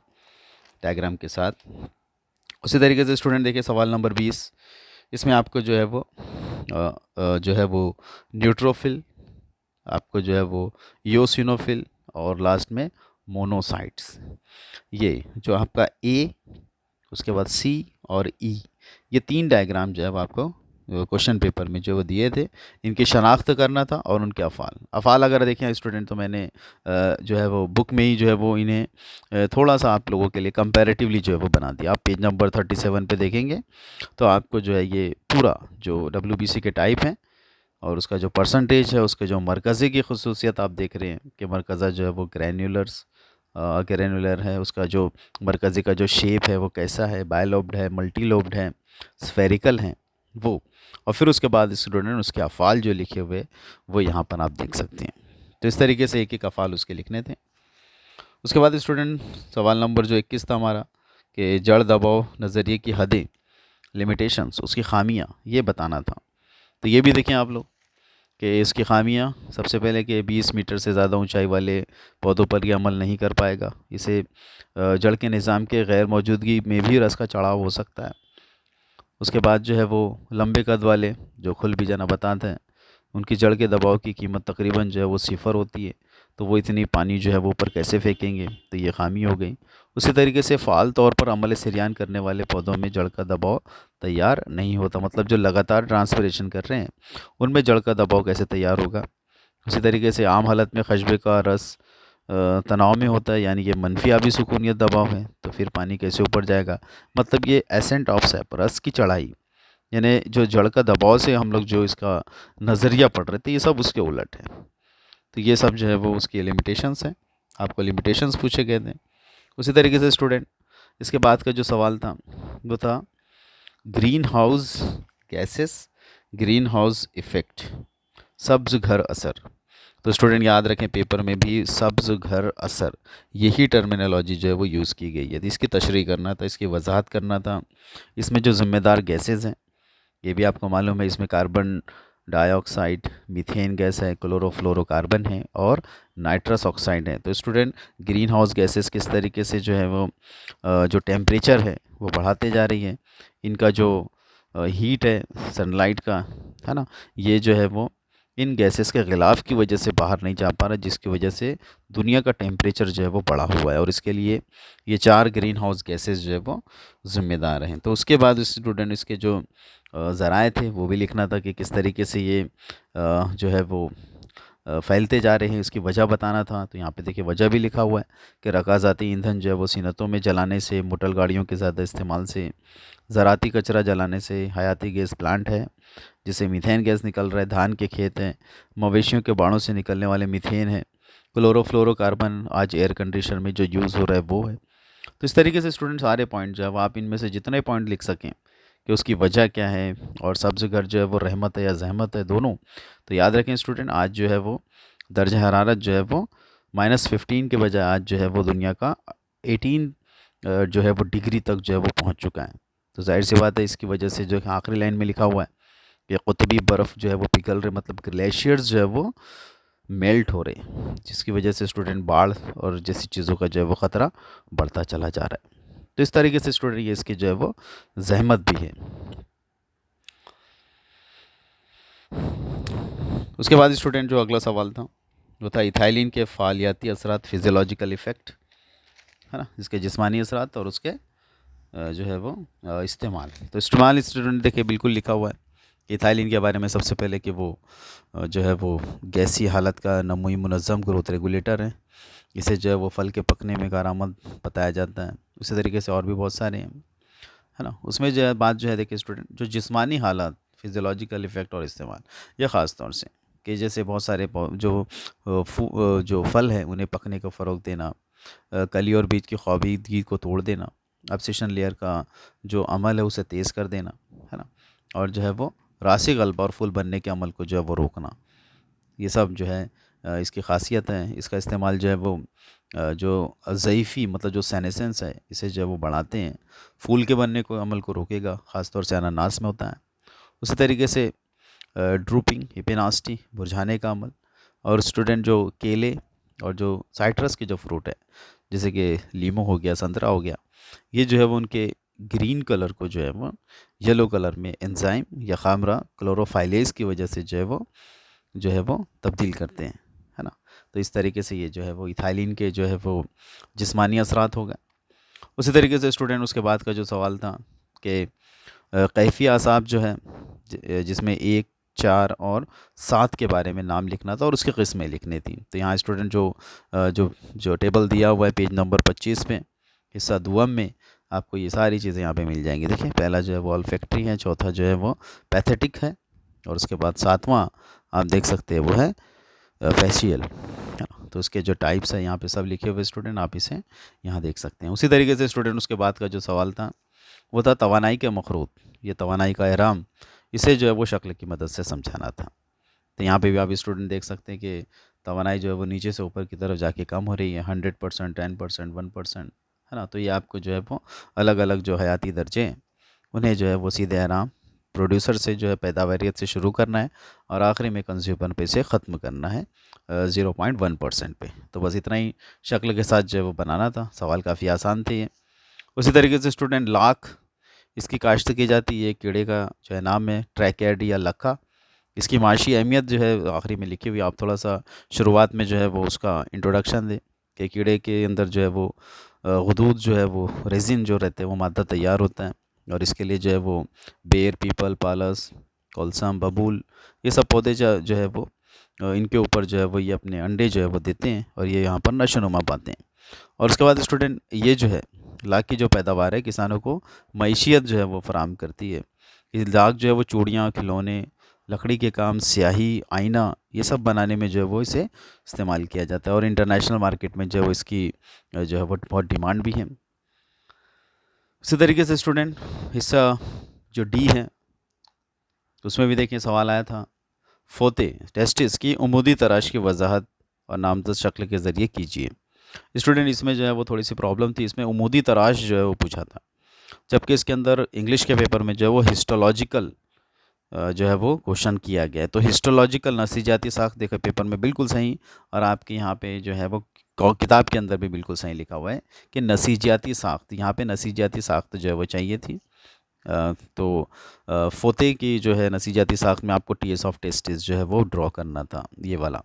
डायग्राम के साथ। उसी तरीके से स्टूडेंट देखिए सवाल नंबर 20, इसमें आपको जो है वो न्यूट्रोफिल, आपको जो है वो योसिनोफिल और लास्ट में मोनोसाइट्स, ये जो आपका A, उसके बाद C और E, ये 3 डायग्राम जो है वो आपको क्वेश्चन पेपर में जो वो दिए थे, इनकी शनाख्त करना था और उनके अफ़ाल। अफ़ाल अगर देखें स्टूडेंट तो मैंने जो है वो बुक में ही जो है वो इन्हें थोड़ा सा आप लोगों के लिए कंपैरेटिवली जो है वो बना दिया। आप पेज नंबर 37 पे देखेंगे तो आपको जो है ये पूरा जो डब्ल्यूबीसी के टाइप हैं और उसका जो परसेंटेज है, उसके जो मरकज़ी की खसूसियत आप देख रहे हैं कि मरकज़ा जो है वो ग्रैनुलर है, उसका जो मरकज़ी का जो शेप है वो कैसा है, बायलॉब्ड है, मल्टी लोब्ड है, स्फेरिकल है वो। और फिर उसके बाद स्टूडेंट उसके अफ़ाल जो लिखे हुए वो यहाँ पर आप देख सकते हैं। तो इस तरीके से एक एक अफ़ाल उसके लिखने थे। उसके बाद स्टूडेंट सवाल नंबर जो 21 था हमारा कि जड़ दबाव नज़रिए की हदें, लिमिटेशंस, उसकी खामियाँ ये बताना था। तो ये भी देखें आप लोग कि इसकी खामियां सबसे पहले कि 20 मीटर से ज़्यादा ऊंचाई वाले पौधों पर यह अमल नहीं कर पाएगा। इसे जड़ के निज़ाम के गैर मौजूदगी में भी रस का चढ़ाव हो सकता है। उसके बाद जो है वो लंबे कद वाले जो खुल बीजा नबातात हैं, उनकी जड़ के दबाव की कीमत तकरीबन जो है वो सिफ़र होती है। तो वो इतनी पानी जो है वो ऊपर कैसे फेंकेंगे, तो ये खामी हो गई। उसी तरीके से फ़ाल तौर पर अमल सरियान करने वाले पौधों में जड़ का दबाव तैयार नहीं होता, मतलब जो लगातार ट्रांसपिरेशन कर रहे हैं उनमें जड़ का दबाव कैसे तैयार होगा। उसी तरीके से आम हालत में खशबे का रस तनाव में होता है, यानी कि मनफी आबी सुकूनियत दबाव है, तो फिर पानी कैसे ऊपर जाएगा। मतलब ये एसेंट ऑफ सैप, रस की चढ़ाई, यानी जो जड़ का दबाव से हम लोग जो इसका नज़रिया पढ़ रहे थे ये सब उसके उलट है। तो ये सब जो है वो उसकी लिमिटेशंस हैं, आपको लिमिटेशंस पूछे गए थे। उसी तरीके से स्टूडेंट इसके बाद का जो सवाल था वो था greenhouse gases, greenhouse effect, सब्ज़ घर असर। तो स्टूडेंट याद रखें पेपर में भी सब्ज़ घर असर यही टर्मिनोलॉजी जो है वो यूज़ की गई है। तो इसकी तशरीह करना था, इसकी वजाहत करना था। इसमें जो ज़िम्मेदार गैसेस हैं ये भी आपको मालूम है, इसमें कार्बन डाइऑक्साइड, मीथेन गैस है, क्लोरोफ्लोरोकार्बन है और नाइट्रस ऑक्साइड है। तो स्टूडेंट ग्रीन हाउस गैसेस किस तरीके से जो है वो जो टेम्परेचर है वो बढ़ाते जा रही है। इनका जो हीट है सनलाइट का, है ना, ये जो है वो इन गैसेस के गिलाफ की वजह से बाहर नहीं जा पा रहा, जिसकी वजह से दुनिया का टेम्परेचर जो है वो बढ़ा हुआ है। और इसके लिए ये 4 ग्रीन हाउस गैसेस जो है वो ज़िम्मेदार हैं। तो उसके बाद स्टूडेंट इसके जो ज़राए थे वो भी लिखना था कि किस तरीके से ये जो है वो फैलते जा रहे हैं, इसकी वजह बताना था। तो यहाँ पे देखिए वजह भी लिखा हुआ है कि रकाज़ाती ईंधन जो है वो सीनतों में जलाने से, मोटर गाड़ियों के ज़्यादा इस्तेमाल से, ज़राती कचरा जलाने से, हयाती गैस प्लांट है जिससे मीथेन गैस निकल रहा है, धान के खेत हैं, मवेशियों के बाड़ों से निकलने वाले मीथेन है, क्लोरोफ्लोरोकार्बन आज एयर कंडीशनर में जो यूज़ हो रहा है वो है। तो इस तरीके से स्टूडेंट सारे पॉइंट जो है वो आप इनमें से जितने पॉइंट लिख सकें कि उसकी वजह क्या है और सब्ज़ घर जो है वो रहमत है या जहमत है, दोनों। तो याद रखें स्टूडेंट आज जो है वो दर्ज हरारत जो है वो -15 के बजाय आज जो है वो दुनिया का 18 जो है वो डिग्री तक जो है वो पहुंच चुका है। तो जाहिर सी बात है इसकी वजह से जो आखिरी लाइन में लिखा हुआ है कि क़ुतबी बर्फ़ जो है वो पिघल रहे, मतलब ग्लेशियर्स जो है वो मेल्ट हो रहे, जिसकी वजह से स्टूडेंट बाढ़ और जैसी चीज़ों का जो है वो ख़तरा बढ़ता चला जा रहा है। तो इस तरीके से स्टूडेंट ये इसकी जो है वो जहमत भी है। उसके बाद स्टूडेंट जो अगला सवाल था वो था इथाइलिन के फ़ालियाती असरात, फिज़ियोलॉजिकल इफ़ेक्ट, है ना, इसके जिस्मानी असरात और उसके जो है वो इस्तेमाल। तो इस्तेमाल स्टूडेंट देखिए बिल्कुल लिखा हुआ है इथाइलिन के बारे में सबसे पहले कि वो जो है वो गैसी हालत का नमूई मुनज़्ज़म ग्रोथ रेगुलेटर है। इसे जो है वो फल के पकने में कारआमद बताया जाता है। उसी तरीके से और भी बहुत सारे हैं, है ना। उसमें जो है बात जो है देखिए स्टूडेंट जो जिस्मानी हालात, फिज़ियोलॉजिकल इफ़ेक्ट और इस्तेमाल, ये ख़ास तौर से कि जैसे बहुत सारे जो फल हैं उन्हें पकने को फ़रोग़ देना, कली और बीज की ख़्वाबीदगी को तोड़ देना, अब्सिशन लेयर का जो अमल है उसे तेज़ कर देना, है ना, और जो है वो रासी गल्बा और फूल बनने के अमल को जो है वो रोकना। ये सब जो है इसकी ख़ासियत है। इसका इस्तेमाल जो है वो जो ज़ईफ़ी मतलब जो सेनेसेंस है इसे जो है वो बढ़ाते हैं, फूल के बनने को अमल को रोकेगा, ख़ास तौर से अनानास में होता है। उसी तरीके से ड्रूपिंग, हिपेनास्टी, मुरझाने का अमल, और स्टूडेंट जो केले और जो साइट्रस के जो फ्रूट है जैसे कि लीमो हो गया, संतरा हो गया, ये जो है वो उनके ग्रीन कलर को जो है वो येलो कलर में एंजाइम या खामरा क्लोरोफाइलेज की वजह से जो है वो तब्दील करते हैं, है ना। तो इस तरीके से ये जो है वो इथाइलिन के जो है वो जिस्मानी असरात हो गए। उसी तरीके से स्टूडेंट उसके बाद का जो सवाल था कि कैफी आसाब जो है जिसमें 1, 4 और 7 के बारे में नाम लिखना था और उसकी किस्में लिखनी थी। तो यहाँ स्टूडेंट जो टेबल दिया हुआ है पेज नंबर 25 पे, हिस्सा दुअम में आपको ये सारी चीज़ें यहाँ पे मिल जाएंगी। देखिए, पहला जो है वो ऑल्फैक्टरी है, चौथा जो है वो पैथेटिक है, और उसके बाद सातवां आप देख सकते हैं वो है फेशियल, है ना। तो उसके जो टाइप्स हैं यहाँ पे सब लिखे हुए स्टूडेंट, आप इसे यहाँ देख सकते हैं। उसी तरीके से स्टूडेंट उसके बाद का जो सवाल था वो था तवानाई के मखरूत, ये तवानाई का एहराम, इसे जो है वो शक्ल की मदद से समझाना था। तो यहाँ पे भी आप स्टूडेंट देख सकते हैं कि तवानाई जो है वो नीचे से ऊपर की तरफ जाके कम हो रही है, 100%, 10%, 1%, है ना। तो ये आपको जो है वो अलग अलग जो हयाती दर्जे हैं उन्हें जो है वो सीधे आराम प्रोड्यूसर से जो है पैदावारियत से शुरू करना है और आखिरी में कंज्यूमर पे से ख़त्म करना है 0.1% पे। तो बस इतना ही शक्ल के साथ जो है वो बनाना था। सवाल काफ़ी आसान थे ये। उसी तरीके से स्टूडेंट लाख, इसकी काश्त की जाती है, कीड़े का जो है नाम है ट्रैकेड या लक्का। इसकी माशी अहमियत जो है आखिरी में लिखी हुई, आप थोड़ा सा शुरुआत में जो है वो उसका इंट्रोडक्शन दें कि कीड़े के अंदर जो है वो गुदूद जो है वो रेजिन जो रहते हैं वो मादा तैयार होता है, और इसके लिए जो है वो बेर, पीपल, पालस, कोलसम, बबूल, ये सब पौधे जो है वो इनके ऊपर जो है वो ये अपने अंडे जो है वो देते हैं और ये यहाँ पर नशोनुमा पाते हैं। और उसके बाद स्टूडेंट ये जो है लाख की जो पैदावार है किसानों को मईशियत जो है वो फराहम करती है। ये लाख जो है वो चूड़ियाँ, खिलौने, लकड़ी के काम, स्याही, आईना, ये सब बनाने में जो है वो इसे इस्तेमाल किया जाता है और इंटरनेशनल मार्केट में जो है वो इसकी जो है वो बहुत डिमांड भी है। इसी तरीके से स्टूडेंट हिस्सा जो डी है उसमें भी देखिए सवाल आया था, फोते टेस्टिस की उमूदी तराश की वजाहत और नामजद शक्ल के ज़रिए कीजिए। स्टूडेंट इसमें जो है वो थोड़ी सी प्रॉब्लम थी, इसमें उमूदी तराश जो है वो पूछा था, जबकि इसके अंदर इंग्लिश के पेपर में जो है वो हिस्टोलॉजिकल जो है वो क्वेश्चन किया गया है। तो हिस्टोलॉजिकल नसीजाती साख्त देखो पेपर में बिल्कुल सही, और आपके यहाँ पे जो है वो किताब के अंदर भी बिल्कुल सही लिखा हुआ है कि नसीजाती साख्त, यहाँ पे नसीजाती साख्त जो है वो चाहिए थी। तो फोते की जो है नसीजाती साख्त में आपको टीएस ऑफ टेस्टिस जो है वो ड्रॉ करना था, ये वाला।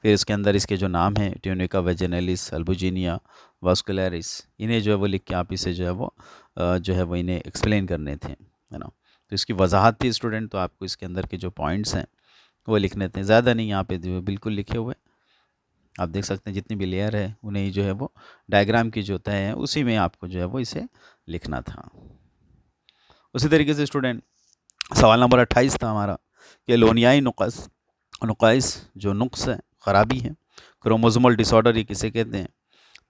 फिर इसके अंदर इसके जो नाम हैं ट्यूनिका वेजिनेलिस, अल्बुजिनिया, वास्कुलरिस, इन्हें जो है वो लिख के आप इसे जो है वो जो है वो इन्हें एक्सप्लेन करने थे, है ना। तो इसकी वजाहत थी स्टूडेंट, तो आपको इसके अंदर के जो पॉइंट्स हैं वो लिखने थे, ज़्यादा नहीं, यहाँ पे जो बिल्कुल लिखे हुए आप देख सकते हैं। जितनी भी लेयर है उन्हें ही जो है वो डायग्राम की जो तय है उसी में आपको जो है वो इसे लिखना था। उसी तरीके से स्टूडेंट सवाल नंबर 28 था हमारा कि लोनियाई नुकाइस जो नुक्स है, ख़राबी है, क्रोमोसोमल डिसऑर्डर ये किसे कहते हैं।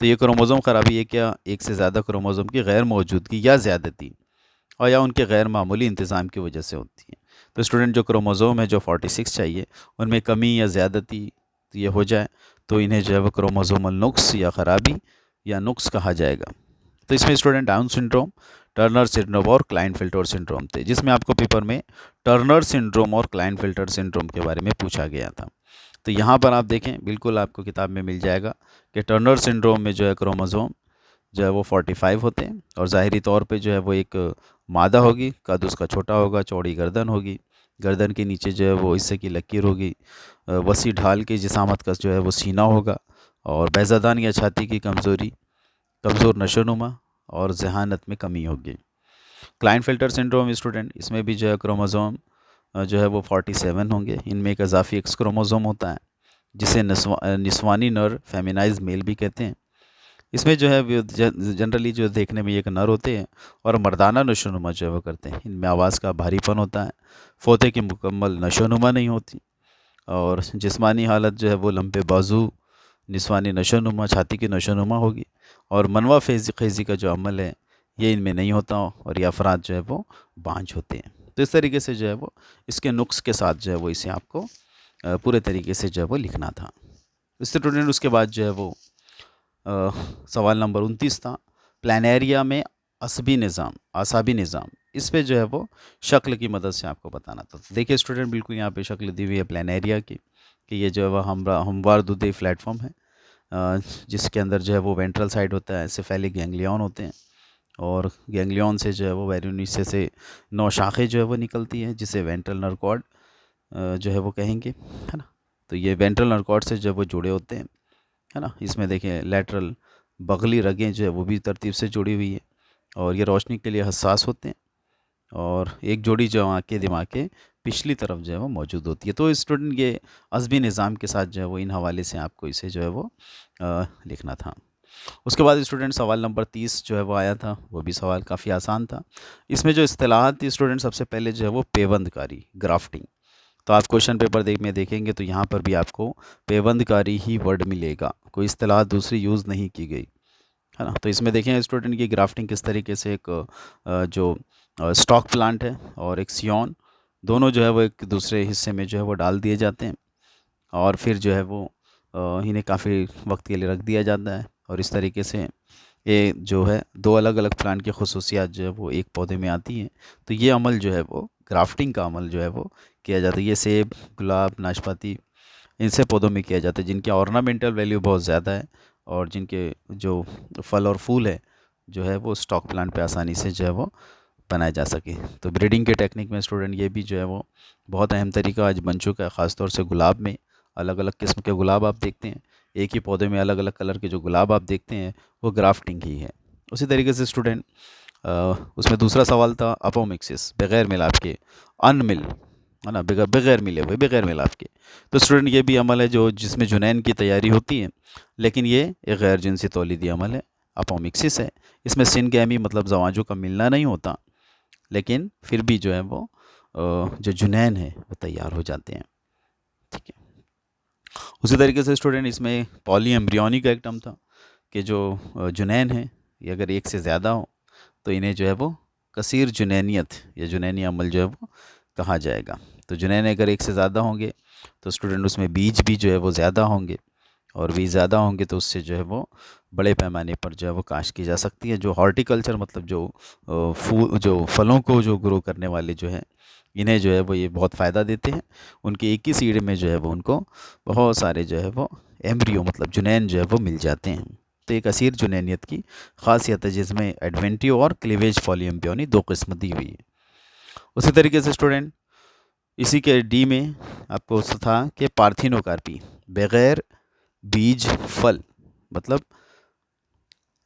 तो ये क्रोमोसोम ख़राबी है क्या एक से ज़्यादा क्रोमोसोम की गैर मौजूदगी या ज़्यादती और या उनके गैर मामूली इंतज़ाम की वजह से होती है। तो स्टूडेंट जो क्रोमोसोम है जो 46 चाहिए उनमें कमी या ज़्यादती ये हो जाए तो इन्हें जो है वो क्रोमोसोमल नुक्स या ख़राबी या नुक्स कहा जाएगा। तो इसमें student down syndrome, Turner syndrome और क्लाइनफिल्टर सिंड्रोम थे, जिसमें आपको पेपर में टर्नर सिंड्रोम और क्लाइनफिल्टर सिंड्रोम के बारे में पूछा गया था। तो यहाँ पर आप देखें बिल्कुल आपको किताब में मिल जाएगा कि टर्नर सिंड्रोम में जो है क्रोमोसोम जो है वो 45 होते हैं और ज़ाहिरी तौर पे जो है वो एक मादा होगी, कद उसका छोटा होगा, चौड़ी गर्दन होगी, गर्दन के नीचे जो है वो हिस्से की लकीर होगी, वसी ढाल की जिसामत का जो है वो सीना होगा और बैज़ादान या छाती की कमज़ोरी, कमज़ोर नशोनुमा और जहानत में कमी होगी। क्लाइनफिल्टर सिंड्रोम स्टूडेंट इसमें भी जो है क्रोमोसोम जो है वो 47 होंगे। इनमें एक अजाफी एक्स क्रोमोसोम होता है जिसे निस्वानी नर फेमिनाइज मेल भी कहते हैं। इसमें जो है जनरली जो देखने में एक नर होते हैं और मर्दाना नशोनुमा जो है वो करते हैं। इनमें आवाज़ का भारीपन होता है, फोते की मुकम्मल नशोनुमा नहीं होती और जिस्मानी हालत जो है वो लंबे बाजू, निस्वानी नशोनुमा, छाती की नशोनुमा होगी और मनवा खेज़ी का जो अमल है ये इनमें नहीं होता और ये अफराद जो है वो बांझ होते हैं। तो इस तरीके से जो है वो इसके नुक्स के साथ जो है वो इसे आपको पूरे तरीके से जो है वो लिखना था। स्टूडेंट उसके बाद जो है वो सवाल नंबर 29 था, प्लानेरिया में आसाबी निज़ाम, इस पे जो है वो शक्ल की मदद से आपको बताना था। तो देखिए स्टूडेंट बिल्कुल यहाँ पे शक्ल दी हुई है प्लानेरिया की कि ये जो है वह हमवार दुधे प्लेटफॉर्म है जिसके अंदर जो है वो वेंट्रल साइड होता है, सेफेलिक गैंग्लियन होते हैं और गैंग्लियन से जो है वो वेरिनिस से 9 शाखें जो है वो निकलती हैं जिसे वेंट्रल नर्व कॉर्ड जो है वो कहेंगे, है ना। तो ये वेंट्रल नर्व कॉर्ड से जो है वो जुड़े होते हैं, है ना। इसमें देखें लैटरल बगली रगें जो है वो भी तरतीब से जुड़ी हुई है और ये रोशनी के लिए हसास होते हैं और एक जोड़ी जो आँखें दिमाग के पिछली तरफ जो है वो मौजूद होती है। तो स्टूडेंट ये अज़्बी निज़ाम के साथ जो है वो इन हवाले से आपको इसे जो है वो लिखना था। उसके बाद स्टूडेंट सवाल नंबर 30 जो है वो आया था, वो भी सवाल काफ़ी आसान था। इसमें जो इस्तिलाहात थी स्टूडेंट, सबसे पहले जो है वो पेवंदकारी, ग्राफ्टिंग। तो आप क्वेश्चन पेपर में देखेंगे तो यहाँ पर भी आपको पेवंदकारी ही वर्ड मिलेगा, कोई इस्तिलाह दूसरी यूज़ नहीं की गई, है ना। तो इसमें देखें स्टूडेंट की ग्राफ्टिंग किस तरीके से एक जो स्टॉक प्लांट है और एक सियोन, दोनों जो है वो एक दूसरे हिस्से में जो है वो डाल दिए जाते हैं और फिर जो है वो इन्हें काफ़ी वक्त के लिए रख दिया जाता है और इस तरीके से ये जो है दो अलग अलग प्लांट की खसूसियात जो है वो एक पौधे में आती हैं। तो ये अमल जो है वो ग्राफ्टिंग का अमल जो है वो किया जाता है। ये सेब, गुलाब, नाशपाती, इनसे पौधों में किया जाता है जिनकी ऑर्नामेंटल वैल्यू बहुत ज़्यादा है और जिनके जो फल और फूल है जो है वो स्टॉक प्लांट पे आसानी से जो है वो बनाए जा सके। तो ब्रीडिंग के टेक्निक में स्टूडेंट ये भी जो है वो बहुत अहम तरीका आज बन चुका है। ख़ासतौर से गुलाब में अलग अलग किस्म के गुलाब आप देखते हैं, एक ही पौधे में अलग अलग कलर के जो गुलाब आप देखते हैं वो ग्राफ्टिंग ही है। उसी तरीके से स्टूडेंट उसमें दूसरा सवाल था अपोमिक्सिस, बग़ैर मिलाप के, अनमिल, है ना, बगैर बगैर मिले हुए, बगैर मिलाप के। तो स्टूडेंट ये भी अमल है जो जिसमें जुनैन की तैयारी होती है, लेकिन ये एक गैर जिनसी तौलीदी अमल है, अपोमिक्सिस है। इसमें सिनगैमी मतलब जवाजों का मिलना नहीं होता, लेकिन फिर भी जो है वो जो जुनैन है वो तैयार हो जाते हैं, ठीक है। उसी तरीके से स्टूडेंट इसमें पॉली एम्ब्रियोनिक का एक टर्म था कि जो जुनैन है ये अगर एक से ज़्यादा हो तो इन्हें जो है वो कसीर जुनैनियत या जुनैनी अमल जो है वो कहा जाएगा। तो जुनैन अगर एक से ज़्यादा होंगे तो स्टूडेंट उसमें बीज भी जो है वो ज़्यादा होंगे और बीज ज़्यादा होंगे तो उससे जो है वो बड़े पैमाने पर जो है वो काश्त की जा सकती है। जो हॉर्टिकल्चर मतलब जो फूल जो फलों को जो ग्रो करने वाले जो हैं इन्हें जो है वो ये बहुत फ़ायदा देते हैं। उनके एक ही सीड में जो है वो उनको बहुत सारे जो है वो एम्ब्रियो मतलब जुनैन जो है वो मिल जाते हैं। तो एक असीर जुनैनियत की ख़ासियत है जिसमें एडवेंटियो और क्लीवेज पॉलीएम्ब्रियोनी दो किस्म दी हुई है। उसी तरीके से स्टूडेंट इसी के डी में आपको था कि पार्थिनोकार्पी, बग़ैर बीज फल, मतलब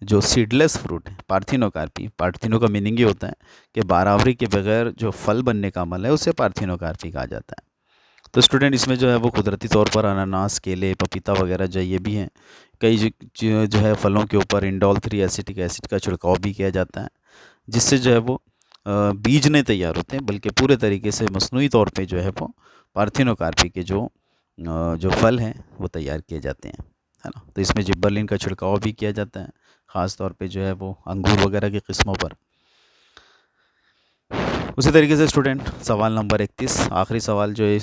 जो सीडलेस फ्रूट है, पार्थिनोकार्पी, पार्थिनो का मीनिंग ये होता है कि बारावरी के बगैर जो फल बनने का अमल है उसे पार्थिनोकार्पी कहा जाता है। तो स्टूडेंट इसमें जो है वो कुदरती तौर पर अनानास, केले, पपीता वगैरह जो ये भी हैं। कई जो है फलों के ऊपर इंडोल 3 एसिटिक एसिड का छिड़काव भी किया जाता है जिससे जो है वो बीज नहीं तैयार होते हैं बल्कि पूरे तरीके से मसनूई तौर पे जो है वो पार्थिनोकार्पी के जो फल हैं वो तैयार किए जाते हैं, है ना। तो इसमें जिब्बरलिन का छिड़काव भी किया जाता है ख़ास तौर पे जो है वो अंगूर वगैरह की किस्मों पर। उसी तरीके से स्टूडेंट सवाल नंबर 31 आखिरी सवाल जो है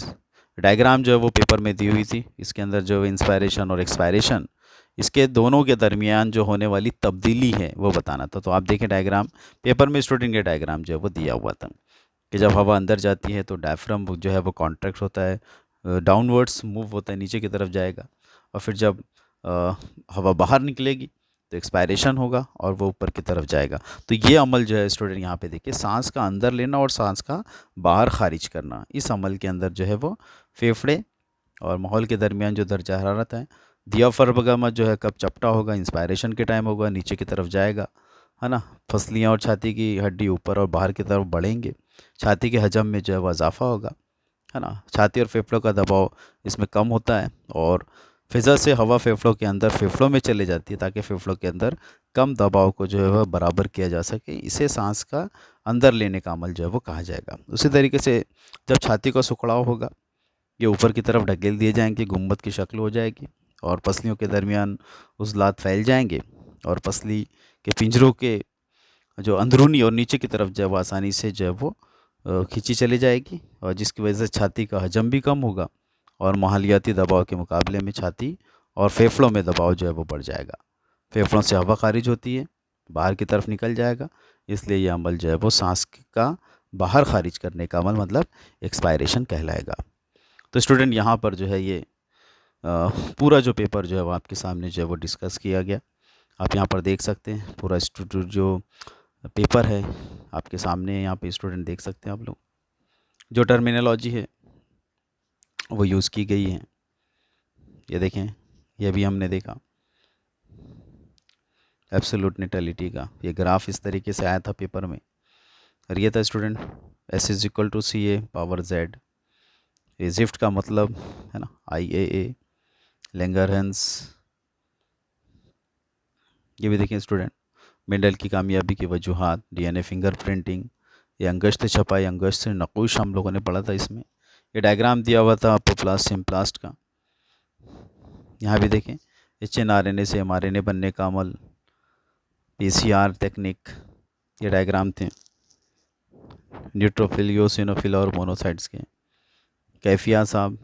डायग्राम जो है वो पेपर में दी हुई थी। इसके अंदर जो इंस्पायरेशन और एक्सपायरेशन इसके दोनों के दरमियान जो होने वाली तब्दीली है वो बताना था। तो आप देखें डायग्राम पेपर में स्टूडेंट के डायग्राम जो है वो दिया हुआ था कि जब हवा अंदर जाती है तो डायफ्राम जो है वो कॉन्ट्रैक्ट होता है, डाउनवर्ड्स मूव होता है, नीचे की तरफ जाएगा और फिर जब हवा बाहर निकलेगी तो एक्सपायरेशन होगा और वो ऊपर की तरफ जाएगा। तो ये अमल जो है स्टूडेंट यहाँ पे देखिए सांस का अंदर लेना और सांस का बाहर खारिज करना, इस अमल के अंदर जो है वो फेफड़े और माहौल के दरमियान जो दर्जा हरारत है दियाफ्रागमा जो है कब चपटा होगा, इंस्पायरेशन के टाइम होगा, नीचे की तरफ जाएगा, है ना। फसलियाँ और छाती की हड्डी ऊपर और बाहर की तरफ बढ़ेंगे, छाती के हजम में जो है वह इजाफा होगा, है ना। छाती और फेफड़ों का दबाव इसमें कम होता है और फिज़ा से हवा फेफड़ों के अंदर फेफड़ों में चले जाती है ताकि फेफड़ों के अंदर कम दबाव को जो है वह बराबर किया जा सके। इसे सांस का अंदर लेने का अमल जो है वो कहा जाएगा। उसी तरीके से जब छाती का सुखड़ाव होगा ये ऊपर की तरफ ढकेल दिए जाएंगे, गुम्बद की शक्ल हो जाएगी और पसलियों के दरमियान उज़लात फैल जाएंगे और पसली के पिंजरों के जो अंदरूनी और नीचे की तरफ जो है वो आसानी से जो है वो खींची चली जाएगी और जिसकी वजह से छाती का हजम भी कम होगा और माहौलियाती दबाव के मुकाबले में छाती और फेफड़ों में दबाव जो है वो बढ़ जाएगा। फेफड़ों से हवा खारिज होती है, बाहर की तरफ निकल जाएगा, इसलिए ये अमल जो है वो सांस का बाहर खारिज करने का अमल मतलब एक्सपायरेशन कहलाएगा। तो स्टूडेंट यहाँ पर जो है ये पूरा जो पेपर जो है वो आपके सामने जो है वो डिस्कस किया गया। आप यहाँ पर देख सकते हैं पूरा जो पेपर है आपके सामने, यहाँ पे स्टूडेंट देख सकते हैं आप लोग जो टर्मिनोलॉजी है वो यूज़ की गई है। ये देखें, ये भी हमने देखा एब्सोल्यूट नेटेलिटी का ये ग्राफ इस तरीके से आया था पेपर में, और ये था student S=CA power Z। Egypt का मतलब है ना IAA, लैंगरहंस। ये भी देखिए स्टूडेंट, मेंडल की कामयाबी की वजूहात, DNA फिंगरप्रिंटिंग, ये अंगश्त छपाई, अंगश्त नक़ूश हम लोगों ने पढ़ा था इसमें। ये डायग्राम दिया हुआ था अपोप्लास्ट सिम्प्लास्ट का। यहाँ भी देखें, HNRNA से mRNA बनने का अमल, PCR टेक्निक, ये डायग्राम थे। न्यूट्रोफिल, यूसिनोफिल और मोनोसाइट्स के। कैफिया साहब,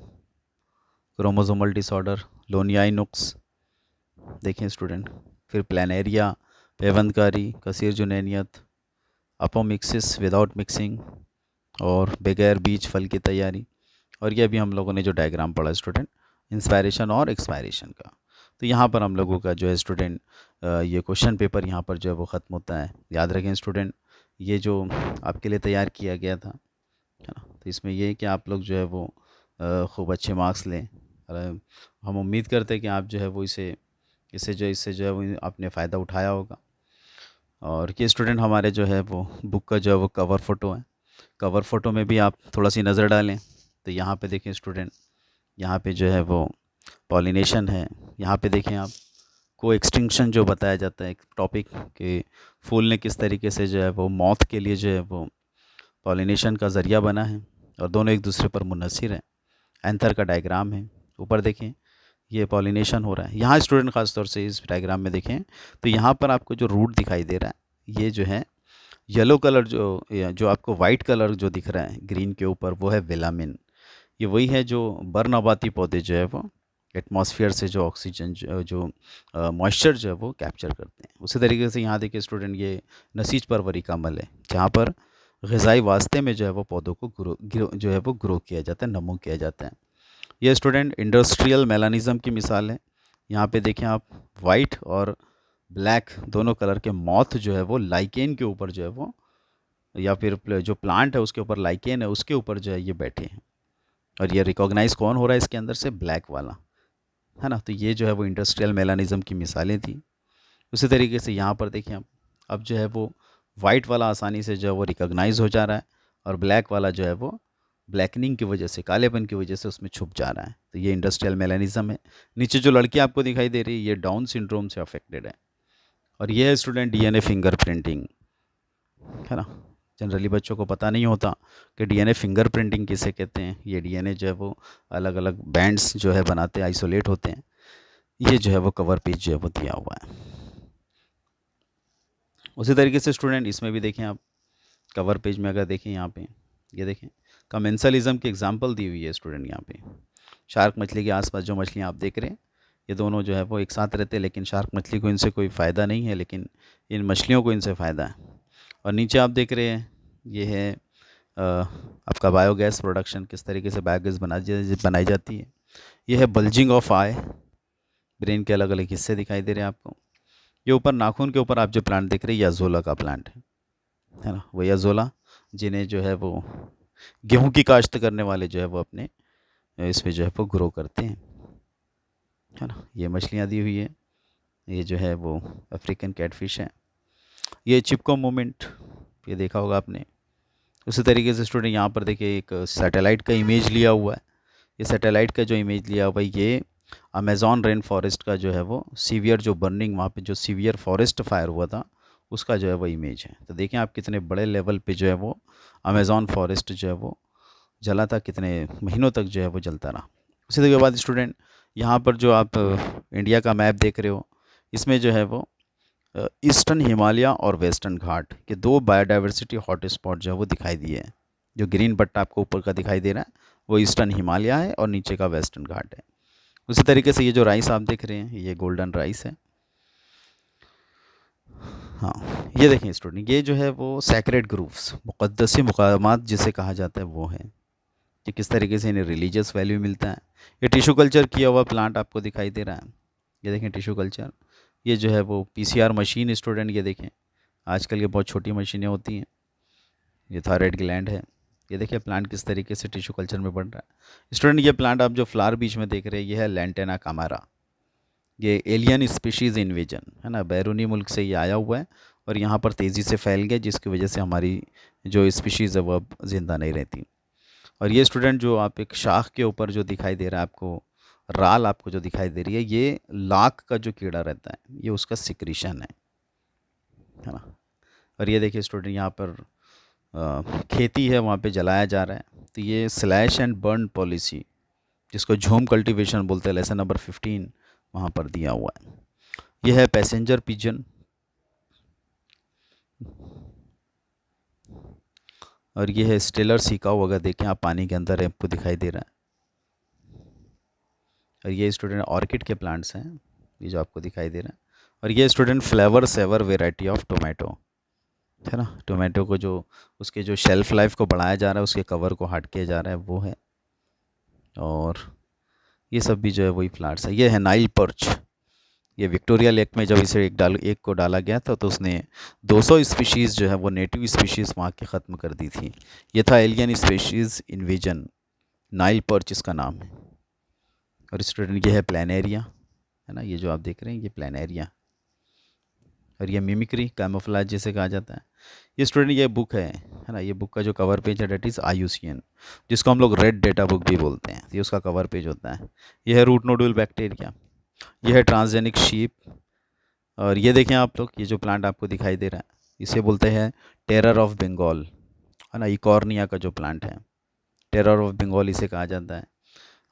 क्रोमोसोमल डिसऑर्डर, लोनियाई नुक्स देखें स्टूडेंट। फिर प्लानेरिया, पेवंदकारी, कसीर जुनैनियत, अपोमिक्सिस विदाउट मिक्सिंग, और बगैर बीज फल की तैयारी। और ये अभी हम लोगों ने जो डायग्राम पढ़ा स्टूडेंट, इंस्पायरेशन और एक्सपायरेशन का। तो यहाँ पर हम लोगों का जो है स्टूडेंट ये क्वेश्चन पेपर यहाँ पर जो है वो ख़त्म होता है। याद रखें स्टूडेंट, ये जो आपके लिए तैयार किया गया था, है ना, तो इसमें ये है कि आप लोग जो है वो खूब अच्छे मार्क्स लें। और हम उम्मीद करते हैं कि आप जो है वो इससे जो है वो आपने फ़ायदा उठाया होगा। और ये स्टूडेंट हमारे जो है वो बुक का जो है वो कवर फ़ोटो है। कवर फ़ोटो में भी आप थोड़ा सी नज़र डालें तो यहाँ पे देखें स्टूडेंट, यहाँ पे जो है वो पॉलिनेशन है। यहाँ पे देखें आप, को एक्सटिंक्शन जो बताया जाता है एक टॉपिक कि फूल ने किस तरीके से जो है वो मौत के लिए जो है वो पॉलिनेशन का ज़रिया बना है, और दोनों एक दूसरे पर मुनहसिर हैं। एंथर का डायग्राम है, ऊपर देखें ये पॉलिनेशन हो रहा है। यहाँ स्टूडेंट ख़ास तौर से इस डायग्राम में देखें तो यहाँ पर आपको जो रूट दिखाई दे रहा है, ये जो है येलो कलर जो आपको वाइट कलर जो दिख रहा है ग्रीन के ऊपर, वो है विलामिन। ये वही है जो बरनबाती पौधे जो है वो एटमॉस्फेयर से जो ऑक्सीजन जो मॉइस्चर जो है वो कैप्चर करते हैं। उसी तरीके से यहाँ देखिए स्टूडेंट, ये नसीज परवरी का अमल है जहाँ पर ग़िज़ाई वास्ते में जो है वो पौधों को जो है वो ग्रो किया जाता है, नमो किया जाता है। ये स्टूडेंट इंडस्ट्रियल मेलानिज़म की मिसाल है। यहाँ पे देखें आप, वाइट और ब्लैक दोनों कलर के मॉथ जो है वो लाइकेन के ऊपर जो है वो, या फिर जो प्लांट है उसके ऊपर लाइकेन है उसके ऊपर जो है ये बैठे हैं। और ये रिकॉग्नाइज़ कौन हो रहा है इसके अंदर से? ब्लैक वाला, है ना। तो ये जो है वो इंडस्ट्रियल मेलानिज़म की मिसालें थी। उसी तरीके से यहाँ पर देखें आप, अब जो है वो वाइट वाला आसानी से जो है वो रिकॉग्नाइज़ हो जा रहा है, और ब्लैक वाला जो है वो ब्लैकनिंग की वजह से, कालेपन की वजह से उसमें छुप जा रहा है। तो ये इंडस्ट्रियल मेलानिज़म है। नीचे जो लड़की आपको दिखाई दे रही है, ये डाउन सिंड्रोम से अफेक्टेड है। और ये है स्टूडेंट DNA फिंगरप्रिंटिंग, है ना। जनरली बच्चों को पता नहीं होता कि DNA फिंगरप्रिंटिंग किसे कहते हैं। ये DNA जो है वो अलग अलग बैंड्स जो है बनाते हैं, आइसोलेट होते हैं। ये जो है वो कवर पेज जो है वो दिया हुआ है। उसी तरीके से स्टूडेंट इसमें भी देखें आप, कवर पेज में अगर देखें यहाँ पे, ये देखें कमेंसलिज्म की एग्जांपल दी हुई है स्टूडेंट। यहाँ पे शार्क मछली के आसपास जो मछलियाँ आप देख रहे हैं, ये दोनों जो है वो एक साथ रहते हैं, लेकिन शार्क मछली को इनसे कोई फ़ायदा नहीं है, लेकिन इन मछलियों को इनसे फ़ायदा है। और नीचे आप देख रहे हैं, ये है आपका बायोगैस प्रोडक्शन, किस तरीके से बायोगैस बनाई जाती है। ये है बल्जिंग ऑफ आई, ब्रेन के अलग अलग हिस्से दिखाई दे रहे हैं आपको। ये ऊपर नाखून के ऊपर आप जो प्लांट देख रहे हैं, ये अजोला का प्लांट है ना। वही अजोला जिन्हें जो है वो गेहूं की काश्त करने वाले जो है वो अपने इसमें जो है वो ग्रो करते हैं, है ना। ये मछलियाँ दी हुई है, ये जो है वो अफ्रीकन कैटफिश है। ये चिपको मूवमेंट, ये देखा होगा आपने। उसी तरीके से स्टूडेंट यहाँ पर देखिए एक सैटेलाइट का इमेज लिया हुआ है। ये सैटेलाइट का जो इमेज लिया हुआ है, ये अमेज़ॉन रेन फॉरेस्ट का जो है वो सीवियर जो बर्निंग, वहाँ पे जो सीवियर फॉरेस्ट फायर हुआ था, उसका जो है वो इमेज है। तो देखें आप कितने बड़े लेवल पे जो है वो अमेज़ॉन फॉरेस्ट जो है वो जला था, कितने महीनों तक जो है वो जलता रहा। उसी के बाद स्टूडेंट यहाँ पर जो आप इंडिया का मैप देख रहे हो, इसमें जो है वो ईस्टर्न हिमालय और वेस्टर्न घाट के दो बायोडाइवर्सिटी हॉट स्पॉट जो है वो दिखाई दिए हैं। जो ग्रीन बट्टा आपको ऊपर का दिखाई दे रहा है, वो ईस्टर्न हिमालय है, और नीचे का वेस्टर्न घाट है। उसी तरीके से ये जो राइस आप देख रहे हैं, ये गोल्डन राइस है। हाँ, ये देखें स्टूडेंट, ये जो है वो सैक्रेड ग्रूव्स, मुक़द्दसी मुकामात जिसे कहा जाता है, वो है कि किस तरीके से इन्हें रिलीजियस वैल्यू मिलता है। ये टिश्यू कल्चर किया हुआ प्लांट आपको दिखाई दे रहा है, ये देखें टिश्यू कल्चर। ये जो है वो PCR मशीन स्टूडेंट, ये देखें आजकल ये बहुत छोटी मशीनें होती हैं। ये थायराइड ग्लैंड है। ये देखिए प्लांट किस तरीके से टिश्यू कल्चर में बढ़ रहा है। स्टूडेंट ये प्लांट आप जो फ्लावर बीच में देख रहे हैं, ये है लैंटेना कामारा। ये एलियन स्पीशीज़ इन्वेजन है ना, बैरूनी मुल्क से ये आया हुआ है, और यहाँ पर तेज़ी से फैल गया, जिसकी वजह से हमारी जो स्पीशीज़ है वो अब ज़िंदा नहीं रहती। और ये स्टूडेंट जो आप एक शाख के ऊपर जो दिखाई दे रहा है आपको, राल आपको जो दिखाई दे रही है, ये लाख का जो कीड़ा रहता है, ये उसका सिक्रीशन है ना। और ये देखिए स्टूडेंट, यहाँ पर खेती है, वहाँ पे जलाया जा रहा है। तो ये स्लैश एंड बर्न पॉलिसी, जिसको झूम कल्टीवेशन बोलते हैं, लेसन नंबर 15 वहाँ पर दिया हुआ है। यह है पैसेंजर पिजन, और ये है स्टेलर सिकाऊ। अगर देखें आप, पानी के अंदर आपको दिखाई दे रहा है। और ये स्टूडेंट ऑर्किड के प्लांट्स हैं, ये जो आपको दिखाई दे रहा है। और ये student Flavr Savr variety of tomato है ना। टोमेटो को जो उसके जो शेल्फ लाइफ को बढ़ाया जा रहा है, उसके कवर को हट किया जा रहा है, वो है। और ये सब भी जो है वही प्लांट्स है। ये है नाइल पर्च। ये विक्टोरिया लेक में जब इसे एक को डाला गया था, तो उसने 200 स्पीशीज़ जो है वो नेटिव स्पीशीज़ वहाँ के ख़त्म कर दी थी। ये था alien species invasion, Nile perch इसका नाम है। और स्टूडेंट ये है प्लानेरिया है ना, ये जो आप देख रहे हैं ये प्लानेरिया। और ये मिमिक्री कैमोफ्लेज जिसे कहा जाता है। ये स्टूडेंट ये बुक है ना, ये बुक का जो कवर पेज है डेट इज़ IUCN, जिसको हम लोग रेड डेटा बुक भी बोलते हैं। ये उसका कवर पेज होता है। ये है रूट नोडुल बैक्टीरिया, ये है ट्रांसजेनिक शीप। और ये देखें आप लोग, ये जो प्लांट आपको दिखाई दे रहा है, इसे बोलते हैं टेरर ऑफ बंगाल है ना। इकॉर्निया का जो प्लांट है, टेरर ऑफ बंगाल इसे कहा जाता है।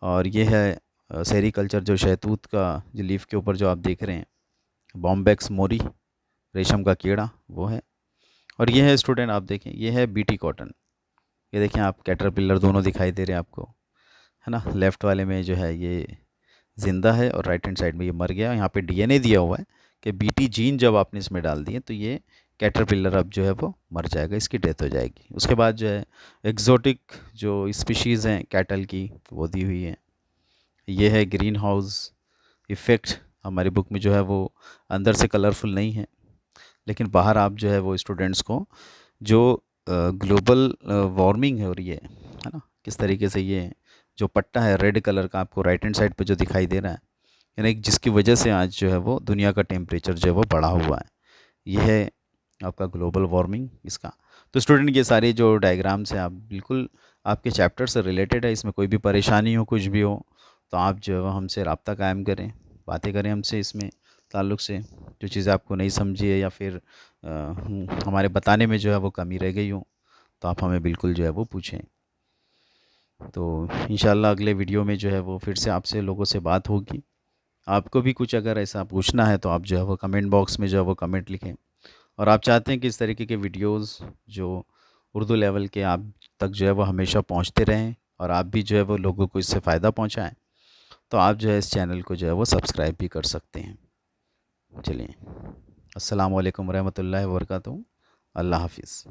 और ये है सेरीकल्चर, जो शहतूत का जो लीफ के ऊपर जो आप देख रहे हैं, बॉम्बेक्स मोरी, रेशम का कीड़ा, वो है। और ये है स्टूडेंट आप देखें, ये है बीटी कॉटन। ये देखें आप, कैटरपिलर दोनों दिखाई दे रहे हैं आपको है ना। लेफ़्ट वाले में जो है ये ज़िंदा है, और राइट हैंड साइड में ये मर गया। यहाँ पे DNA दिया हुआ है कि बीटी जीन जब आपने इसमें डाल दिए, तो ये कैटरपिलर अब जो है वो मर जाएगा, इसकी डेथ हो जाएगी। उसके बाद जो है एग्जोटिक जो स्पीशीज़ हैं कैटल की, वो दी हुई है। ये है ग्रीन हाउस इफ़ेक्ट। हमारी बुक में जो है वो अंदर से कलरफुल नहीं है, लेकिन बाहर आप जो है वो स्टूडेंट्स को जो ग्लोबल वार्मिंग हो रही है ना, किस तरीके से ये जो पट्टा है रेड कलर का आपको राइट हैंड साइड पे जो दिखाई दे रहा है, यानी जिसकी वजह से आज जो है वो दुनिया का टेम्परेचर जो है वो बढ़ा हुआ है, ये है आपका ग्लोबल वार्मिंग इसका। तो स्टूडेंट ये सारे जो डायग्राम्स हैं, आप बिल्कुल आपके चैप्टर से रिलेटेड है। इसमें कोई भी परेशानी हो, कुछ भी हो, तो आप जो है हमसे रब्ता कायम करें, बातें करें हमसे इसमें ताल्लुक़ से। जो चीज़ें आपको नहीं समझी है, या फिर हमारे बताने में जो है वो कमी रह गई हो, तो आप हमें बिल्कुल जो है वो पूछें। तो इंशाल्लाह अगले वीडियो में जो है वो फिर से आपसे लोगों से बात होगी। आपको भी कुछ अगर ऐसा पूछना है, तो आप जो है वो कमेंट बॉक्स में जो है वो कमेंट लिखें। और आप चाहते हैं कि इस तरीके के वीडियोस जो उर्दू लेवल के आप तक जो है वो हमेशा पहुंचते रहें, और आप भी जो है वो लोगों को इससे फ़ायदा पहुंचाएं, तो आप जो है इस चैनल को जो है वो सब्सक्राइब भी कर सकते हैं। चलिए, अस्सलाम वालेकुम रहमतुल्लाहि व बरकातहू। अल्लाह हाफिज़।